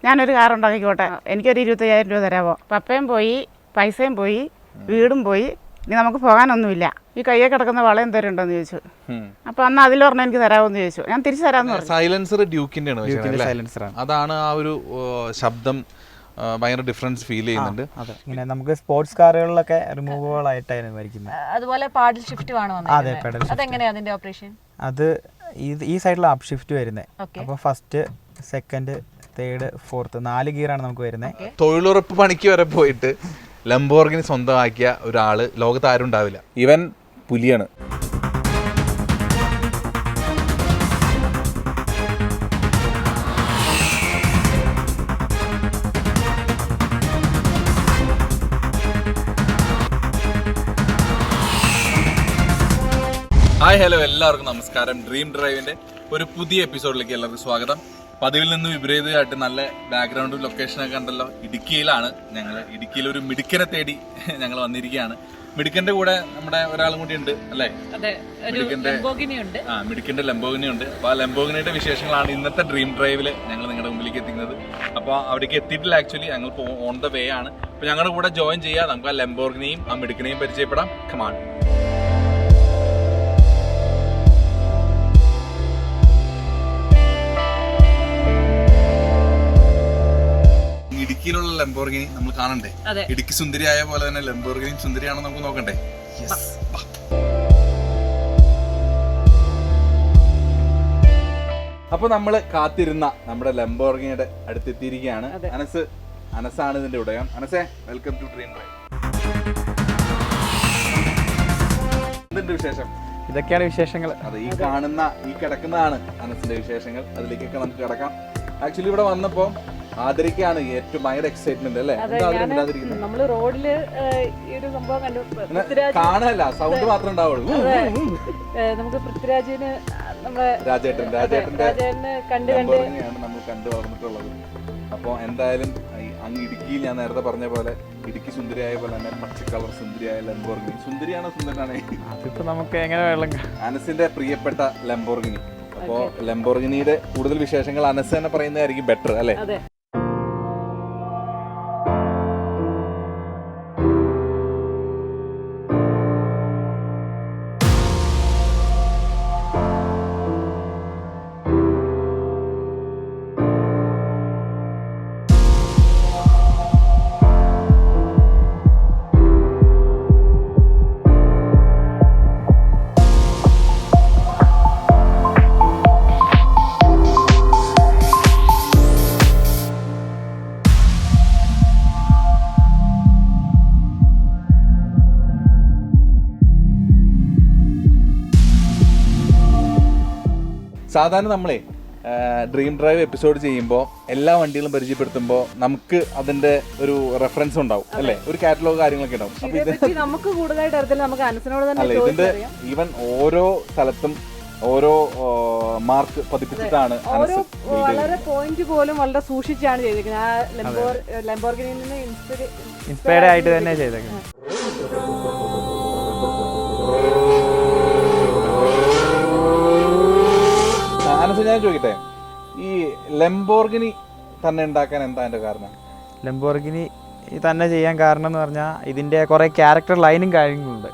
ഞാനൊരു കാർ ഉണ്ടാക്കിക്കോട്ടെ, എനിക്കൊരു 25,000 രൂപ തരാമോ? പപ്പയും പോയി, പൈസയും പോയി, വീടും പോയി, ഇനി നമുക്ക് പോകാനൊന്നുമില്ല. ഈ കയ്യെ കിടക്കുന്ന വളയം തരുന്നുണ്ടോന്ന് ചോദിച്ചു. അപ്പൊ അന്ന് അതിലൊരെണ്ണം എനിക്ക് തരാമെന്ന് ചോദിച്ചു. ഞാൻ തിരിച്ചു തരാമെന്ന് പറഞ്ഞു. സൈലൻസർ ഡ്യൂക്കിന്റെ അതാണ് ആ ഒരു ശബ്ദം ഭയങ്കര ഡിഫറൻസ് ഫീൽ ചെയ്യുന്നുണ്ട്. അതെ, ഇങ്ങനെ നമുക്ക് സ്പോർട്സ് കാറുകളിലൊക്കെ റിമൂവബിൾ ആയിട്ടായിരുന്നു വരയ്ക്കുന്നത്. അതുപോലെ പാഡിൽ ഷിഫ്റ്റ് ആണ് വന്നത്. അതെ, പെഡൽ ഷിഫ്റ്റ്. അതെങ്ങനെയാ അതിന്റെ ഓപ്പറേഷൻ? അത് ഈ സൈഡിൽ അപ്പ് ഷിഫ്റ്റ് വരുന്നത്. അപ്പോൾ ഫസ്റ്റ്, സെക്കൻഡ്, തേർഡ്, ഫോർത്ത് 4 ഗിയറാണ് നമുക്ക് വരുന്നത്. തൊഴിലുറപ്പ് പണിക്ക് വരെ പോയിട്ട് ലംബോർഗിനി സ്വന്തമാക്കിയ ഒരാള് ലോകത്ത് ആരും ഉണ്ടാവില്ല. ഇവൻ പുലിയാണ്. ഹായ്, ഹലോ, എല്ലാവർക്കും നമസ്കാരം. ഡ്രീം ഡ്രൈവിന്റെ ഒരു പുതിയ എപ്പിസോഡിലേക്ക് എല്ലാവർക്കും സ്വാഗതം. പതിവിൽ നിന്ന് വിപരീതമായിട്ട് നല്ല ബാക്ക്ഗ്രൗണ്ടും ലൊക്കേഷനൊക്കെ ഉണ്ടല്ലോ. ഇടുക്കിയിലാണ് ഞങ്ങൾ. ഇടുക്കിയിൽ ഒരു മിടുക്കനെ തേടി ഞങ്ങൾ വന്നിരിക്കുകയാണ്. മിടുക്കന്റെ കൂടെ നമ്മുടെ ഒരാളും കൂടി ഉണ്ട് അല്ലേ? മിടുക്കന്റെ ലംബോഗിനി ഉണ്ട്. അപ്പൊ ആ ലംബോഗിനിയുടെ വിശേഷങ്ങളാണ് ഇന്നത്തെ ഡ്രീം ഡ്രൈവില് ഞങ്ങൾ നിങ്ങളുടെ മുമ്പിലേക്ക് എത്തിക്കുന്നത്. അപ്പൊ അവിടേക്ക് എത്തിയിട്ടില്ല, ആക്ച്വലി ഞങ്ങൾ ഓൺ ദ വേ ആണ്. അപ്പൊ ഞങ്ങളുടെ കൂടെ ജോയിൻ ചെയ്യാം. നമുക്ക് ആ ലംബോഗിനിയും ആ മിടുക്കനെയും പരിചയപ്പെടാം. കമാൺ. ഇടുക്കിയിലുള്ള ലംബോർഗിനി നമ്മൾ കാണണ്ടേ? ഇടുക്കി സുന്ദരിയായ പോലെ തന്നെ ലംബോർഗിനിയും സുന്ദരിയാണോ നമുക്ക് നോക്കണ്ടേ? അപ്പൊ നമ്മള് കാത്തിരുന്ന നമ്മുടെ ലംബോർഗിനിയുടെ അടുത്തെത്തിയിരിക്കുകയാണ്. അനസാണ് ഇതിന്റെ ഉടയം. അനസേ, വെൽക്കം ടു ഡ്രീം ഡ്രൈവ്. എന്തുണ്ട് വിശേഷം? ഇതൊക്കെയാണ് വിശേഷങ്ങൾ. അതെ, ഈ കിടക്കുന്നതാണ് അനസിന്റെ വിശേഷങ്ങൾ. അതിലേക്കൊക്കെ നമുക്ക് കിടക്കാം. ആക്ച്വലി ഇവിടെ വന്നപ്പോ ആദരിക്കാണ് ഏറ്റവും ഭയങ്കര എക്സൈറ്റ്മെന്റ് അല്ലേ? നമ്മള് റോഡില് ഈ ഒരു സംഭവം കണ്ടു. കാണാനല്ല, സൗണ്ട് മാത്രമേ ഉണ്ടാവുള്ളൂ. നമുക്ക് പൃഥ്വിരാജിന് നമ്മുടെ രാജേട്ടന്റെ നമ്മൾ കണ്ടു വളർന്നിട്ടുള്ളത്. അപ്പൊ എന്തായാലും അങ്ങ് ഇടുക്കിയിൽ ഞാൻ നേരത്തെ പറഞ്ഞ പോലെ ഇടുക്കി സുന്ദരിയായ പോലെ തന്നെ പച്ച കളർ സുന്ദരിയായ ലംബോർഗിനി. സുന്ദരിയാണോ സുന്ദരനാണ്? അതിപ്പോ നമുക്ക് എങ്ങനെ വേണം. അനസിന്റെ പ്രിയപ്പെട്ട ലംബോർഗിനി. അപ്പോ ലംബോർഗിനിയുടെ കൂടുതൽ വിശേഷങ്ങൾ അനസ് തന്നെ പറയുന്നതായിരിക്കും ബെറ്റർ അല്ലേ? സാധാരണ നമ്മളെ ഡ്രീം ഡ്രൈവ് എപ്പിസോഡ് ചെയ്യുമ്പോൾ എല്ലാ വണ്ടികളും പരിചയപ്പെടുത്തുമ്പോൾ നമുക്ക് അതിന്റെ ഒരു റെഫറൻസ് ഉണ്ടാവും അല്ലേ? ഒരു കാറ്റലോഗ് കാര്യങ്ങളൊക്കെ ഉണ്ടാവും. അപ്പൊ നമുക്ക് കൂടുതലായിട്ട് അല്ല, ഇതിന്റെ ഈവൻ ഓരോ സ്ഥലത്തും ഓരോ മാർക്ക് പതിപ്പിച്ചിട്ടാണ് വളരെ പോയിന്റ് പോലും വളരെ സൂക്ഷിച്ചാണ് ചെയ്തിരിക്കുന്നത്. ലംബോർഗിനിയിൽ നിന്ന് ഇൻസ്പയർഡ് ആയിട്ട് തന്നെ ചെയ്തേക്കുന്നത്. ഞാൻ ചോദിക്കട്ടെ, ഈ ലംബോർഗിനി തന്നെ ഉണ്ടാക്കാൻ എന്താ അതിന്റെ കാരണം? ലംബോർഗിനി തന്നെ ചെയ്യാൻ കാരണം എന്ന് പറഞ്ഞാൽ ഇതിന്റെ കുറെ ക്യാരക്ടർ ലൈനും കാര്യങ്ങളുണ്ട്.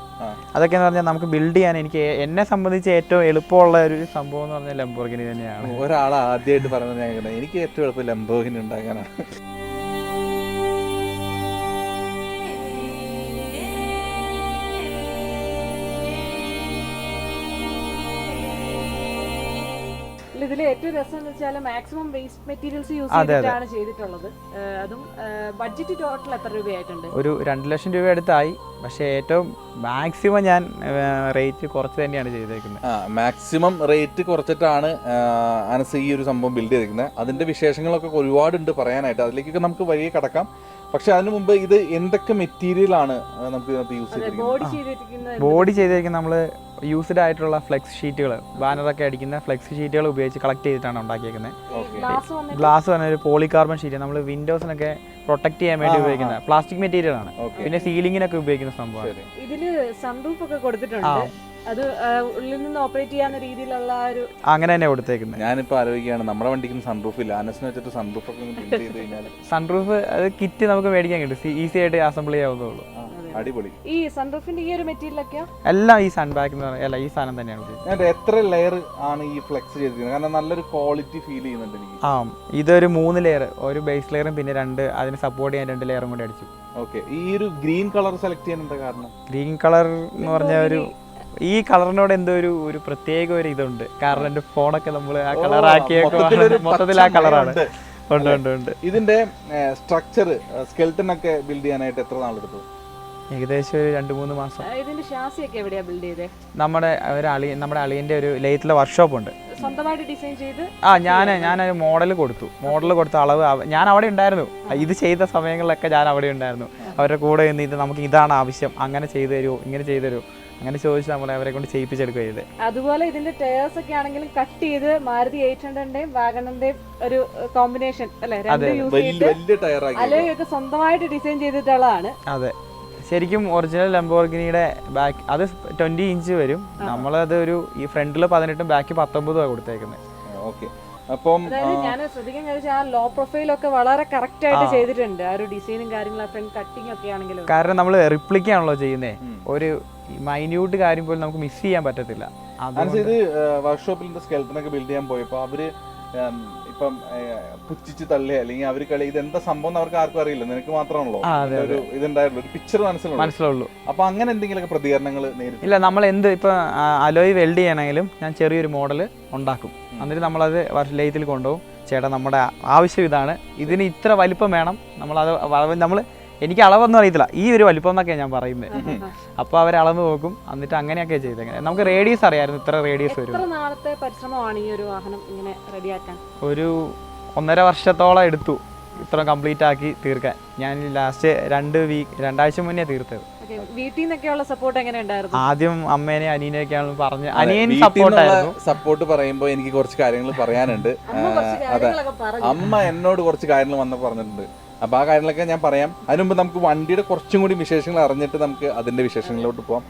അതൊക്കെ എന്ന് പറഞ്ഞാൽ നമുക്ക് ബിൽഡ് ചെയ്യാൻ എന്നെ സംബന്ധിച്ച് ഏറ്റവും എളുപ്പമുള്ള ഒരു സംഭവം എന്ന് പറഞ്ഞാൽ ലംബോർഗിനി തന്നെയാണ്. ഒരാൾ ആദ്യമായിട്ട് പറഞ്ഞത് എനിക്ക് ഏറ്റവും എളുപ്പം ലംബോർഗിനി ഉണ്ടാക്കാനാണ്. ഇതിൽ ഏറ്റവും രസം എന്ന് വെച്ചാൽ മാക്സിമം വേസ്റ്റ് മെറ്റീരിയൽസ് യൂസ് ചെയ്തിട്ടാണ് ചെയ്തിട്ടുള്ളത്. അതും ബഡ്ജറ്റ് ടോട്ടൽ എത്ര രൂപയായിട്ടുണ്ട്? ഒരു 2 ലക്ഷം രൂപ അടുത്തായി. പക്ഷേ ഏറ്റവും മാക്സിമം ഞാൻ റേറ്റ് കുറച്ച് തന്നെയാണ് ചെയ്തേക്കുന്നത്. മാക്സിമം റേറ്റ് കുറച്ചിട്ടാണ് അനസ് ഈ ഒരു സംഭവം ബിൽഡ് ചെയ്തിരിക്കുന്നത്. അതിന്റെ വിശേഷങ്ങളൊക്കെ ഒരുപാടുണ്ട് പറയാനായിട്ട്. അതിലേക്കൊക്കെ നമുക്ക് വഴിയെ കടക്കാം. പക്ഷെ അതിനു മുമ്പ് ഇത് എന്തൊക്കെ മെറ്റീരിയൽ ആണ് നമുക്ക് ഇതിനകത്ത് യൂസ് ചെയ്തിരിക്കുന്നത്? ബോഡി ചെയ്തിരിക്കുന്നത് നമ്മൾ യൂസ്ഡ് ആയിട്ടുള്ള ഫ്ലെക്സ് ഷീറ്റുകൾ, ബാനറൊക്കെ അടിക്കുന്ന ഫ്ലെക്സ് ഷീറ്റുകൾ ഉപയോഗിച്ച് കളക്ട് ചെയ്തിട്ടാണ് ഉണ്ടാക്കിയിരിക്കുന്നത്. ഗ്ലാസ് പറഞ്ഞ ഒരു പോളികാർബൺ ഷീറ്റ് നമ്മൾ വിൻഡോസിനൊക്കെ പ്രൊട്ടക്ട് ചെയ്യാൻ വേണ്ടി ഉപയോഗിക്കുന്ന പ്ലാസ്റ്റിക് മെറ്റീരിയൽ ആണ്. പിന്നെ സീലിംഗിനൊക്കെ ഉപയോഗിക്കുന്ന സംഭവം. ഇതില് സൺറൂഫ് ഒക്കെ കൊടുത്തിട്ടുണ്ട്. അത് ഉള്ളിൽ നിന്ന് ഓപ്പറേറ്റ് ചെയ്യാവുന്ന രീതിയിലുള്ള ഒരു അങ്ങനെ തന്നെ കൊടുത്തേക്കുന്നത്. ഞാനിപ്പോൾ ആലോചിക്കുകയാണ്, നമ്മുടെ വണ്ടിക്ക് സൺറൂഫ് ഇല്ല, ആനസിനെ വെച്ചിട്ട് സൺറൂഫ് ഒക്കെ ബിൽഡ് ചെയ്ത് കഴിഞ്ഞാൽ സൺറൂഫ് അത് കിറ്റ് നമുക്ക് മേടിക്കാൻ കിട്ടും, ഈസി ആയിട്ട് അസംബിൾ ചെയ്യാവുന്നതുള്ളൂ. അടിപൊളി. ഈ സൺറൂഫിന്റെ ഈ ഒരു മെറ്റീരിയലൊക്കെയോ എല്ലാം ഈ സൺ ബാക്ക് എന്ന് പറഞ്ഞാൽ ഈ സാധനം തന്നെയാണ്. ഞാൻ എത്ര ലെയർ ആണ് ഈ ഫ്ലെക്സ് ചെയ്തിരിക്കുന്നത്? കാരണം നല്ലൊരു ക്വാളിറ്റി ഫീൽ ചെയ്യുന്നുണ്ട് എനിക്ക്. ഇതൊരു 3 ലെയർ, ഒരു ബേസ് ലെയറും പിന്നെ 2 അതിന് സപ്പോർട്ട് ചെയ്യാൻ 2 ലെയറും കൂടി അടിച്ചു. ഓക്കെ, ഈ ഒരു ഗ്രീൻ കളർ സെലക്ട് ചെയ്യാൻ എന്താ കാരണം? ഗ്രീൻ കളർ എന്ന് പറഞ്ഞാൽ ഈ കളറിനോട് എന്തോ ഒരു പ്രത്യേക ഒരു ഇതുണ്ട്. കാരണം എൻ്റെ ഫോണൊക്കെ നമ്മൾ ആ കളറാക്കിയൊക്കെ മൊത്തത്തിൽ ആ കളറാണ്. ഉണ്ട്. ഇതിന്റെ സ്ട്രക്ചർ സ്കെൽട്ടൺ ഒക്കെ ബിൽഡ് ചെയ്യാനായിട്ട് എത്ര നാളെടുത്തു? ഏകദേശം ഒരു 2-3 മാസം. ഇതിന്റെ ഷാസി ഒക്കെ എവിടെയാ ബിൽഡ് ചെയ്തേ? നമ്മുടെ അളിയന്റെ ഒരു ലേറ്റിലെ വർക്ക്ഷോപ്പ് ഉണ്ട്. സ്വന്തമായിട്ട് ഡിസൈൻ ചെയ്ത് ഞാനൊരു മോഡൽ കൊടുത്ത അളവ് ഞാൻ അവിടെ ഉണ്ടായിരുന്നു. ഇത് ചെയ്ത സമയങ്ങളിലൊക്കെ ഞാൻ അവിടെ ഉണ്ടായിരുന്നു. അവരുടെ കൂടെ നിന്ന് ഇത് നമുക്ക് ഇതാണ് ആവശ്യം, അങ്ങനെ ചെയ്തു തരുമോ, ഇങ്ങനെ ചെയ്തു തരുമോ, അങ്ങനെ ചോദിച്ച് നമ്മൾ അവരെ കൊണ്ട് ചെയ്യിപ്പിച്ചെടുക്കുക ചെയ്ത്. അതുപോലെ ഇതിന്റെ ടയർസ് ഒക്കെ ആണെങ്കിലും കട്ട് ചെയ്ത് മാരുതി 800ന്റെയും വാഗണറിന്റെയും ഒരു കോമ്പിനേഷൻ അല്ലെ, രണ്ട് യൂസ് ചെയ്തിട്ട് അലോയൊക്കെ സ്വന്തമായിട്ട് ഡിസൈൻ ചെയ്തിട്ടുള്ളതാണ്. അതെ, ശരിക്കും ഒറിജിനൽ ലംബോർഗിനിയുടെ ബാക്ക് അത് 20 ഇഞ്ച് വരും. നമ്മളത് ഈ ഫ്രണ്ടിൽ 18 ബാക്ക് 19 കൊടുത്തേക്കുന്നത്. ഓക്കെ, അപ്പം ഞാൻ ശ്രദ്ധിക്കാൻ കഴിച്ചാൽ ആ ലോ പ്രൊഫൈലൊക്കെ വളരെ കറക്റ്റ് ആയിട്ട് ചെയ്തിട്ടുണ്ട്. ആ ഒരു ഡിസൈനും കാര്യങ്ങളും ഫ്രണ്ട് കട്ടിങ് ഒക്കെ ആണെങ്കിലും. കാരണം നമ്മൾ റിപ്ലിക്കാണല്ലോ ചെയ്യുന്നത്, ഒരു മൈന്യൂട്ട് കാര്യം പോലും നമുക്ക് മിസ് ചെയ്യാൻ പറ്റത്തില്ല. ഇത് വർക്ക്ഷോപ്പിൽ സ്കെൽട്ടൺ ഒക്കെ ബിൽഡ് ചെയ്യാൻ പോയപ്പോ അവര് ഇപ്പം പുച്ഛിച്ച് തള്ളി അല്ലെങ്കിൽ അവർ കളി ഇതെന്താ സംഭവം അവർക്ക് ആർക്കും അറിയില്ല, നിനക്ക് മാത്രമാണല്ലോ ഒരു ഇതുണ്ടായിരുന്നു, ഒരു പിക്ചർ മനസ്സിലുള്ളൂ. അപ്പൊ അങ്ങനെ എന്തെങ്കിലുമൊക്കെ പ്രതികരണങ്ങൾ നേരിട്ട്? ഇല്ല, നമ്മൾ ഇപ്പൊ അലോയ് വെൽഡ് ചെയ്യണമെങ്കിലും ഞാൻ ചെറിയൊരു മോഡൽ ഉണ്ടാക്കും, എന്നിട്ട് നമ്മളത് ലെയ്ത്തിൽ കൊണ്ടുപോകും. ചേട്ടാ നമ്മുടെ ആവശ്യം ഇതാണ്, ഇതിന് ഇത്ര വലിപ്പം വേണം, നമ്മൾ എനിക്ക് അളവൊന്നും അറിയത്തില്ല, ഈ ഒരു വലിപ്പം എന്നൊക്കെ ഞാൻ പറയുന്നത്. അപ്പോൾ അവർ അളന്ന് നോക്കും, എന്നിട്ട് അങ്ങനെയൊക്കെ ചെയ്തേങ്ങനെ. നമുക്ക് റേഡിയസ് അറിയായിരുന്നു, ഇത്ര റേഡിയസ് വരും. എത്ര നാളത്തെ പരിശ്രമമാണ് ഈ ഒരു വാഹനം ഇങ്ങനെ റെഡിയാക്കാൻ? ഒരു 1.5 വർഷത്തോളം എടുത്തു ഇത്ര കംപ്ലീറ്റ് ആക്കി തീർക്കാൻ. ഞാൻ ലാസ്റ്റ് 2 ആഴ്ച മുന്നേ തീർത്തത്. വീട്ടിൽ നിന്നൊക്കെയുള്ള സപ്പോർട്ട് എങ്ങനെ ഉണ്ടായിരുന്നു? ആദ്യം അമ്മേനെ അനിയനെയൊക്കെയാണ് പറഞ്ഞ്, അനിയൻ സപ്പോർട്ടായിരുന്നു. സപ്പോർട്ട് പറയുമ്പോൾ എനിക്ക് കുറച്ച് കാര്യങ്ങൾ പറയാനുണ്ട്. അതെ, അമ്മ എന്നോട് കുറച്ച് കാര്യങ്ങൾ വന്നപ്പോൾ പറഞ്ഞിട്ടുണ്ട്. അപ്പോൾ ആ കാര്യങ്ങളൊക്കെ ഞാൻ പറയാം. അതിനുമുമ്പ് നമുക്ക് വണ്ടിയുടെ കുറച്ചും കൂടി വിശേഷങ്ങൾ അറിഞ്ഞിട്ട് നമുക്ക് അതിന്റെ വിശേഷങ്ങളിലോട്ട് പോകാം.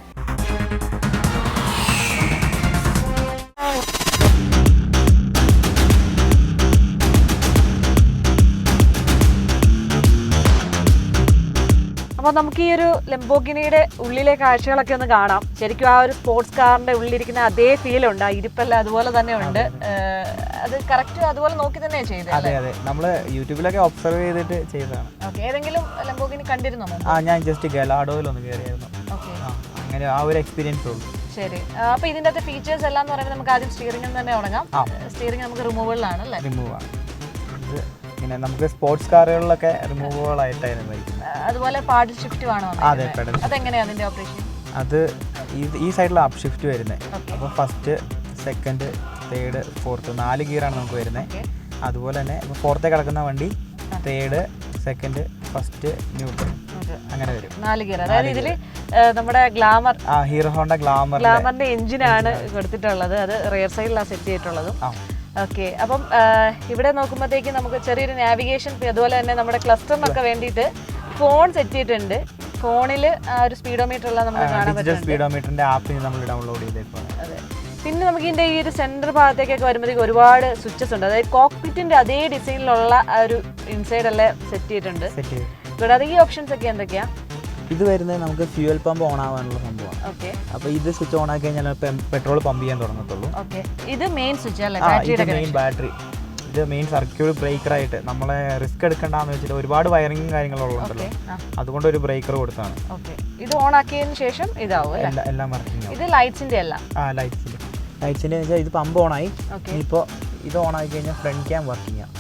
അപ്പോൾ നമുക്ക് ഈ ഒരു ലംബോർഗിനിയുടെ ഉള്ളിലെ കാഴ്ചകളൊക്കെ ഒന്ന് കാണാം. ശരിക്കും ആ ഒരു സ്പോർട്സ് കാറിന്റെ ഉള്ളിലിരിക്കുന്ന അതേ ഫീൽ ഉണ്ട്, ആ ഇരിപ്പെല്ലാം അതുപോലെ തന്നെ ഉണ്ട്. അത് കറക്റ്റ് അതുപോലെ നോക്കി തന്നെയാണ് ചെയ്തത്. അതെ, നമ്മൾ യൂട്യൂബിലൊക്കെ ഒബ്സർവ് ചെയ്തിട്ട് ചെയ്തതാണ്. ഏതെങ്കിലും ലംബോർഗിനി കണ്ടിരുന്നോ? ഞാൻ ജസ്റ്റ് ഗലാഡോയിൽ ഒന്ന് കയറിയായിരുന്നു, അങ്ങനെ ആ ഒരു എക്സ്പീരിയൻസ് ഉള്ളൂ. ശരി, അപ്പൊ ഇതിന്റെ അകത്ത് ഫീച്ചേഴ്സ് എല്ലാം എന്ന് പറയുന്നത് നമുക്ക് ആദ്യം സ്റ്റിയറിംഗിൽ തന്നെ തുടങ്ങാം. സ്റ്റിയറിംഗ് നമുക്ക് റിമൂവബിളാണ് അല്ലേ? റിമൂവ് ആണ്. പിന്നെ നമുക്ക് സ്പോർട്സ് കാറുകളിലൊക്കെ റിമൂവബിൾ ആയിട്ടായിരുന്നു. അതുപോലെ പാഡിൽ ഷിഫ്റ്റ് ആണോ? അതെ, പെഡൽ. അതെങ്ങനെയാണ് അതിന്റെ ഓപ്പറേഷൻ? അത് ഈ സൈഡിലാണ് അപ്പ് ഷിഫ്റ്റ് വരുന്നത്. അപ്പോൾ ഫസ്റ്റ്, സെക്കൻഡ്, തേർഡ്, ഫോർത്ത് 4 ഗിയറാണ് നമുക്ക് വരുന്നത്. അതുപോലെ തന്നെ ഇപ്പോൾ ഫോർത്തേ കിടക്കുന്ന വണ്ടി തേർഡ്, സെക്കൻഡ്, ഫസ്റ്റ്, ന്യൂട്രൽ അങ്ങനെ വരും. 4 ഗിയർ. അതായത് ഇതില് നമ്മുടെ ഗ്ലാമർ, ഹീറോ ഹോണ്ട ഗ്ലാമറിന്റെ എഞ്ചിനാണ് കൊടുത്തിട്ടുള്ളത്. അത് റിയർ സൈഡിലാണ് സെറ്റ് ചെയ്തിട്ടുള്ളതും. ഓക്കെ, അപ്പം ഇവിടെ നോക്കുമ്പോഴത്തേക്ക് നമുക്ക് ചെറിയൊരു നാവിഗേഷൻ, അതുപോലെ തന്നെ നമ്മുടെ ക്ലസ്റ്ററിനൊക്കെ വേണ്ടിയിട്ട് ഫോൺ സെറ്റ് ചെയ്തിട്ടുണ്ട്. ഫോണിൽ ഒരു സ്പീഡോമീറ്റർ എല്ലാം നമുക്ക് കാണാൻ പറ്റും. സ്പീഡോമീറ്ററിന്റെ ആപ്പ് നമ്മൾ ഡൗൺലോഡ് ചെയ്തേക്കാണ്. അതെ, പിന്നെ നമുക്ക് ഇതിന്റെ ഈ ഒരു സെന്റർ ഭാഗത്തേക്കൊക്കെ വരുമ്പോഴത്തേക്ക് ഒരുപാട് സ്വിച്ചസ് ഉണ്ട്. അതായത് കോക്പിറ്റിന്റെ അതേ ഡിസൈനിലുള്ള ഒരു ഇൻസൈഡ് എല്ലാം സെറ്റ് ചെയ്തിട്ടുണ്ട്. കൂടാതെ ഈ ഓപ്ഷൻസ് ഒക്കെ എന്തൊക്കെയാ? ഇത് വരുന്നത് നമുക്ക് ഫ്യൂവൽ പമ്പ് ഓൺ ആവാനുള്ള സംഭവമാണ്. ഓക്കെ, അപ്പോൾ ഇത് സ്വിച്ച് ഓൺ ആക്കി കഴിഞ്ഞാൽ പെട്രോൾ പമ്പ് ചെയ്യാൻ തുടങ്ങത്തുള്ളൂ. ഓക്കെ, ഇത് മെയിൻ സ്വിച്ച് അല്ലേ? മെയിൻ ബാറ്ററി, ഇത് മെയിൻ സർക്യൂട്ട് ബ്രേക്കറായിട്ട് നമ്മളെ റിസ്ക് എടുക്കണ്ടെന്ന് വെച്ചിട്ട് ഒരുപാട് വയറിങ്ങും കാര്യങ്ങളുള്ളതുണ്ടല്ലോ, അതുകൊണ്ട് ഒരു ബ്രേക്കർ കൊടുത്താണ്. ഓക്കെ, ഇത് ഓൺ ആക്കിയതിന് ശേഷം ഇതാവും എല്ലാം വർക്കിംഗ്. ഇത് ലൈറ്റ്സിന്റെ അല്ല? ലൈറ്റ്സിന്റെ വെച്ചാൽ ഇത് പമ്പ് ഓൺ ആയി. ഇപ്പോൾ ഇത് ഓൺ ആക്കി കഴിഞ്ഞാൽ ഫ്രണ്ട് ക്യാം വർക്കിംഗ് ആണ്.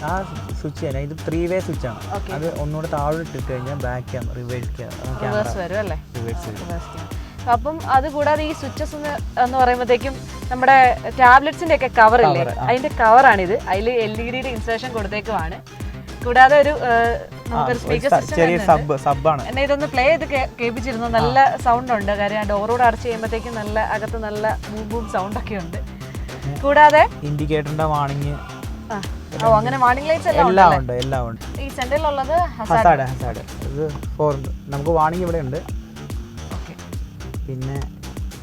ആ സ്വിച്ച് തന്നെ ഇത് 3-വേ സ്വിച്ച് ആണ്. അത് ഒന്നുകൂടെ താഴെ ഇട്ടിട്ട് കഴിഞ്ഞാൽ ബാക്ക് ക്യാം, റിവേഴ്സ് വരും അല്ലേ? അപ്പം അതുകൂടാതെ ഈ സ്വിച്ചസ് എന്ന് പറയുമ്പോഴത്തേക്കും നമ്മുടെ ടാബ്ലറ്റ്സിന്റെ ഒക്കെ കവറില്ലേ, അതിന്റെ കവറാണിത്. അതിൽ LED ഇൻസേർഷൻ കൊടുത്തേക്കുമാണ്. കൂടാതെ ഒരു നമുക്കൊരു സ്പീക്കർ സിസ്റ്റം ആണ്. എന്നെ ഇതൊന്ന് പ്ലേ ചെയ്ത് കേൾപ്പിച്ചിരുന്നു. നല്ല സൗണ്ട് ഉണ്ട്. കാര്യം ഡോറോട് അടച്ച് ചെയ്യുമ്പോഴത്തേക്കും നല്ല അകത്ത് നല്ല ബൂം സൗണ്ട് ഒക്കെ ഉണ്ട്. കൂടാതെ ഇൻഡിക്കേറ്ററിന്റെ വാണിംഗ്, അങ്ങനെ വാണിംഗ് ലൈറ്റ്സ് എല്ലാം ഉണ്ട്. ഈ സെന്ററിലുള്ളത് ഹസാർഡ്. ഇത് നമുക്ക് വാണിംഗ് ഇവിടെ ഉണ്ട്. പിന്നെ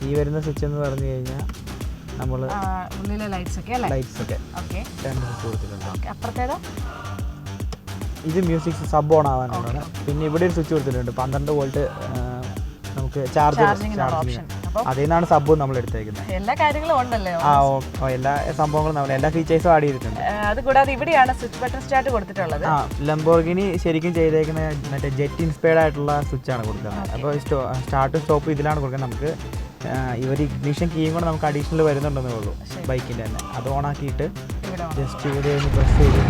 ഈ വരുന്ന സ്വിച്ച് എന്ന് പറഞ്ഞു കഴിഞ്ഞാൽ നമ്മൾ ഉള്ളിലെ ലൈറ്റ്സ് ഒക്കെ അല്ലേ? ലൈറ്റ്സ് ഒക്കെ ഓക്കെ 2 സ്വിച്ച് കൊടുത്തിട്ടുണ്ട്. ഓക്കെ. അപ്പുറത്തേതോ? ഇത് മ്യൂസിക് സബ് ഓൺ ആവാനുള്ളതാണ്. പിന്നെ ഇവിടെ ഒരു സ്വിച്ച് കൊടുത്തിട്ടുണ്ട് 12 വോൾട്ട് നമുക്ക് ചാർജിങ് ഓപ്ഷൻ. അപ്പോൾ അതിൽ നിന്നാണ് സബ് നമ്മൾ എടുത്തേക്കുന്നത്. എല്ലാ കാര്യങ്ങളും ഉണ്ടല്ലേ? എല്ലാ സംഭവങ്ങളും നമ്മൾ എല്ലാ ഫീച്ചേഴ്സും ആഡ് ചെയ്തിട്ടുണ്ട്. അതുകൂടാതെ ഇവിടെയാണ് സ്വിച്ച് ബട്ടൺ സ്റ്റാർട്ട് കൊടുത്തിട്ടുള്ളത്. ലംബോർഗിനി ശരിക്കും ചെയ്തേക്കുന്ന മറ്റേ ജെറ്റ് ഇൻസ്പയർഡ് ആയിട്ടുള്ള സ്വിച്ചാണ് കൊടുക്കുന്നത്. അപ്പോൾ സ്റ്റാർട്ട് സ്റ്റോപ്പ് ഇതിലാണ് കൊടുക്കുന്നത്. നമുക്ക് ഇവർ ഇഗ്നിഷൻ കീയും കൂടെ നമുക്ക് അഡീഷണൽ വരുന്നുണ്ടെന്നേ ഉള്ളൂ ബൈക്കിൻ്റെ തന്നെ. അത് ഓൺ ആക്കിയിട്ട് ജസ്റ്റ് ഇവിടെ പ്രസ് ചെയ്ത്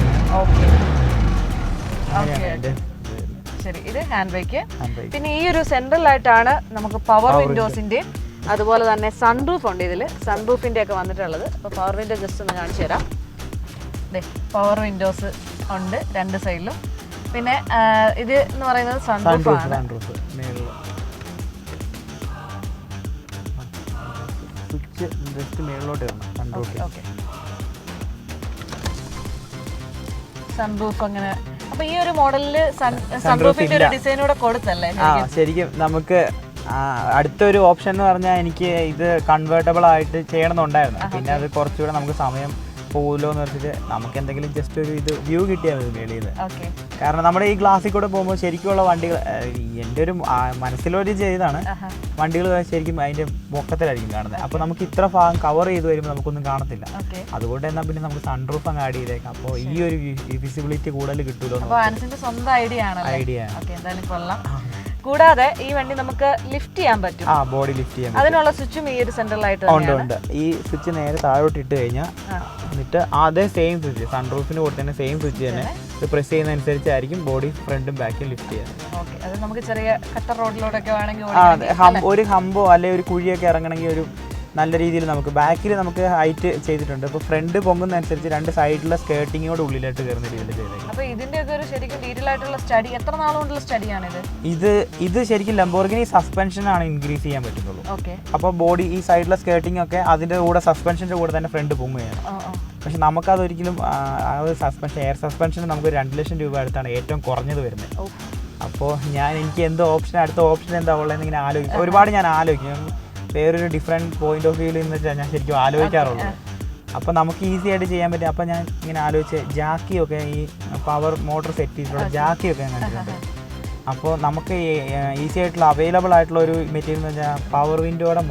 ശരി. ഇത് ഹാൻഡ് ബ്രേക്ക്. പിന്നെ ഈ ഒരു സെൻട്രലായിട്ടാണ് നമുക്ക് പവർ വിൻഡോസിന്റെ അതുപോലെ തന്നെ സൺറൂഫ് ഉണ്ട്. ഇതിൽ സൺറൂഫിന്റെ ഒക്കെ വന്നിട്ടുള്ളത്. അപ്പോൾ പവർ വിൻഡോ ജസ്റ്റ് ഒന്ന് കാണിച്ചു തരാം. പവർ വിൻഡോസ് ഉണ്ട് 2 സൈഡിലും. പിന്നെ ഇത് എന്ന് പറയുന്നത് സൺറൂഫ് ആണ്. സ്വിച്ച് ജസ്റ്റ് മേളിലോട്ട് വരണം. ഓക്കെ. സൺറൂഫ് അങ്ങനെ. അപ്പൊ ഈ ഒരു മോഡലില് സൺറൂഫിന്റെ ഒരു ഡിസൈൻ കൂടെ കൊടുത്തല്ലേ? ശരിക്കും നമുക്ക് അടുത്തൊരു ഓപ്ഷൻ എന്ന് പറഞ്ഞാൽ എനിക്ക് ഇത് കൺവേർട്ടബിൾ ആയിട്ട് ചെയ്യണമെന്നുണ്ടായിരുന്നു. പിന്നെ അത് കുറച്ചുകൂടെ നമുക്ക് സമയം പോകുമല്ലോ എന്ന് വെച്ചിട്ട് നമുക്ക് എന്തെങ്കിലും ജസ്റ്റ് ഒരു ഇത് വ്യൂ കിട്ടിയാൽ മതി വെളിയിൽ നിന്ന്. കാരണം നമ്മുടെ ഈ ഗ്ലാസ്സിൽ കൂടെ പോകുമ്പോൾ ശരിക്കുമുള്ള വണ്ടികൾ എൻ്റെ ഒരു മനസ്സിലൊരു ചെയ്താണ് വണ്ടികൾ ശരിക്കും അതിൻ്റെ പൊക്കത്തിലായിരിക്കും കാണുന്നത്. അപ്പോൾ നമുക്ക് ഇത്ര ഭാഗം കവർ ചെയ്ത് വരുമ്പോൾ നമുക്കൊന്നും കാണത്തില്ല. അതുകൊണ്ട് എന്നാൽ പിന്നെ നമുക്ക് സൺറൂഫ് അങ്ങ് ആഡ് ചെയ്തേക്കാം. അപ്പോൾ ഈ ഒരു വിസിബിലിറ്റി കൂടുതൽ കിട്ടുമല്ലോ. സ്വന്തം ഐഡിയ ആണ്. എന്തായാലും കൊള്ളാം. കൂടാതെ ഈ വണ്ടി നമുക്ക് ലിഫ്റ്റ് ചെയ്യാൻ പറ്റും. ബോഡി ലിഫ്റ്റ് ചെയ്യാൻ അതിനുള്ള സ്വിച്ചും ഈ ഒരു സെൻട്രലായിട്ട് ഉണ്ട്. ഈ സ്വിച്ച് നേരെ താഴോട്ട് ഇട്ട് കഴിഞ്ഞാൽ എന്നിട്ട് അതേ സെയിം സ്വിച്ച് സൺറൂഫിന് കൊടുത്തതിന് സെയിം സ്വിച്ച് തന്നെ ഇത് പ്രസ് ചെയ്യുന്നതനുസരിച്ചായിരിക്കും ബോഡി ഫ്രണ്ടും ബാക്കും ലിഫ്റ്റ് ചെയ്യാൻ. അത് നമുക്ക് ചെറിയ കട്ടർ റോഡിലൂടെയൊക്കെ വേണമെങ്കിൽ ഒരു ഹമ്പോ അല്ലെങ്കിൽ ഒരു കുഴിയൊക്കെ ഇറങ്ങണമെങ്കിൽ ഒരു നല്ല രീതിയിൽ നമുക്ക് ബാക്കിൽ നമുക്ക് ഹൈറ്റ് ചെയ്തിട്ടുണ്ട്. ഇപ്പോൾ ഫ്രണ്ട് പൊങ്ങുന്നതനുസരിച്ച് 2 സൈഡിലെ സ്കേർട്ടിങ്ങോട് ഉള്ളിലായിട്ട് കയറുന്ന രീതിയിൽ ചെയ്തേക്കും. അപ്പോൾ ഇതിൻ്റെയൊക്കെ ഒരു ശരിക്കും ഡീറ്റെയിൽ ആയിട്ടുള്ള സ്റ്റഡി എത്ര നാളുകൊണ്ടുള്ള സ്റ്റഡിയാണിത്? ഇത് ശരിക്കും ലംബോർഗിനി സസ്പെൻഷനാണ് ഇൻക്രീസ് ചെയ്യാൻ പറ്റുന്നുള്ളൂ. അപ്പോൾ ബോഡി ഈ സൈഡിലെ സ്കേർട്ടിംഗ് ഒക്കെ അതിൻ്റെ കൂടെ സസ്പെൻഷൻ്റെ കൂടെ തന്നെ ഫ്രണ്ട് പൊങ്ങുകയാണ്. പക്ഷെ നമുക്കതൊരിക്കലും സസ്പെൻഷൻ എയർ സസ്പെൻഷൻ നമുക്ക് 2 ലക്ഷം രൂപ അടുത്താണ് ഏറ്റവും കുറഞ്ഞത് വരുന്നത്. അപ്പോൾ എനിക്ക് എന്ത് ഓപ്ഷൻ അടുത്ത ഓപ്ഷൻ എന്താ ഉള്ളതെന്ന് ഇങ്ങനെ ആലോചിക്കും. ഒരുപാട് ഞാൻ ആലോചിക്കും. വേറൊരു ഡിഫറെൻറ്റ് പോയിന്റ് ഓഫ് വ്യൂവിൽ നിന്ന് വെച്ചാൽ ഞാൻ ശരിക്കും ആലോചിക്കാറുള്ളൂ. അപ്പോൾ നമുക്ക് ഈസി ആയിട്ട് ചെയ്യാൻ പറ്റും. അപ്പോൾ ഞാൻ ഇങ്ങനെ ആലോചിച്ച് ജാക്കിയൊക്കെ ഈ പവർ മോട്ടർ സെറ്റ് ചെയ്തിട്ടുള്ള ജാക്കിയൊക്കെ ഞാൻ കണ്ടിട്ടുണ്ട്. അപ്പോൾ നമുക്ക് ഈസി ആയിട്ടുള്ള അവൈലബിൾ ആയിട്ടുള്ള ഒരു മെറ്റീരിയൽ എന്ന് വെച്ചാൽ പവർ വിൻഡോയുടെ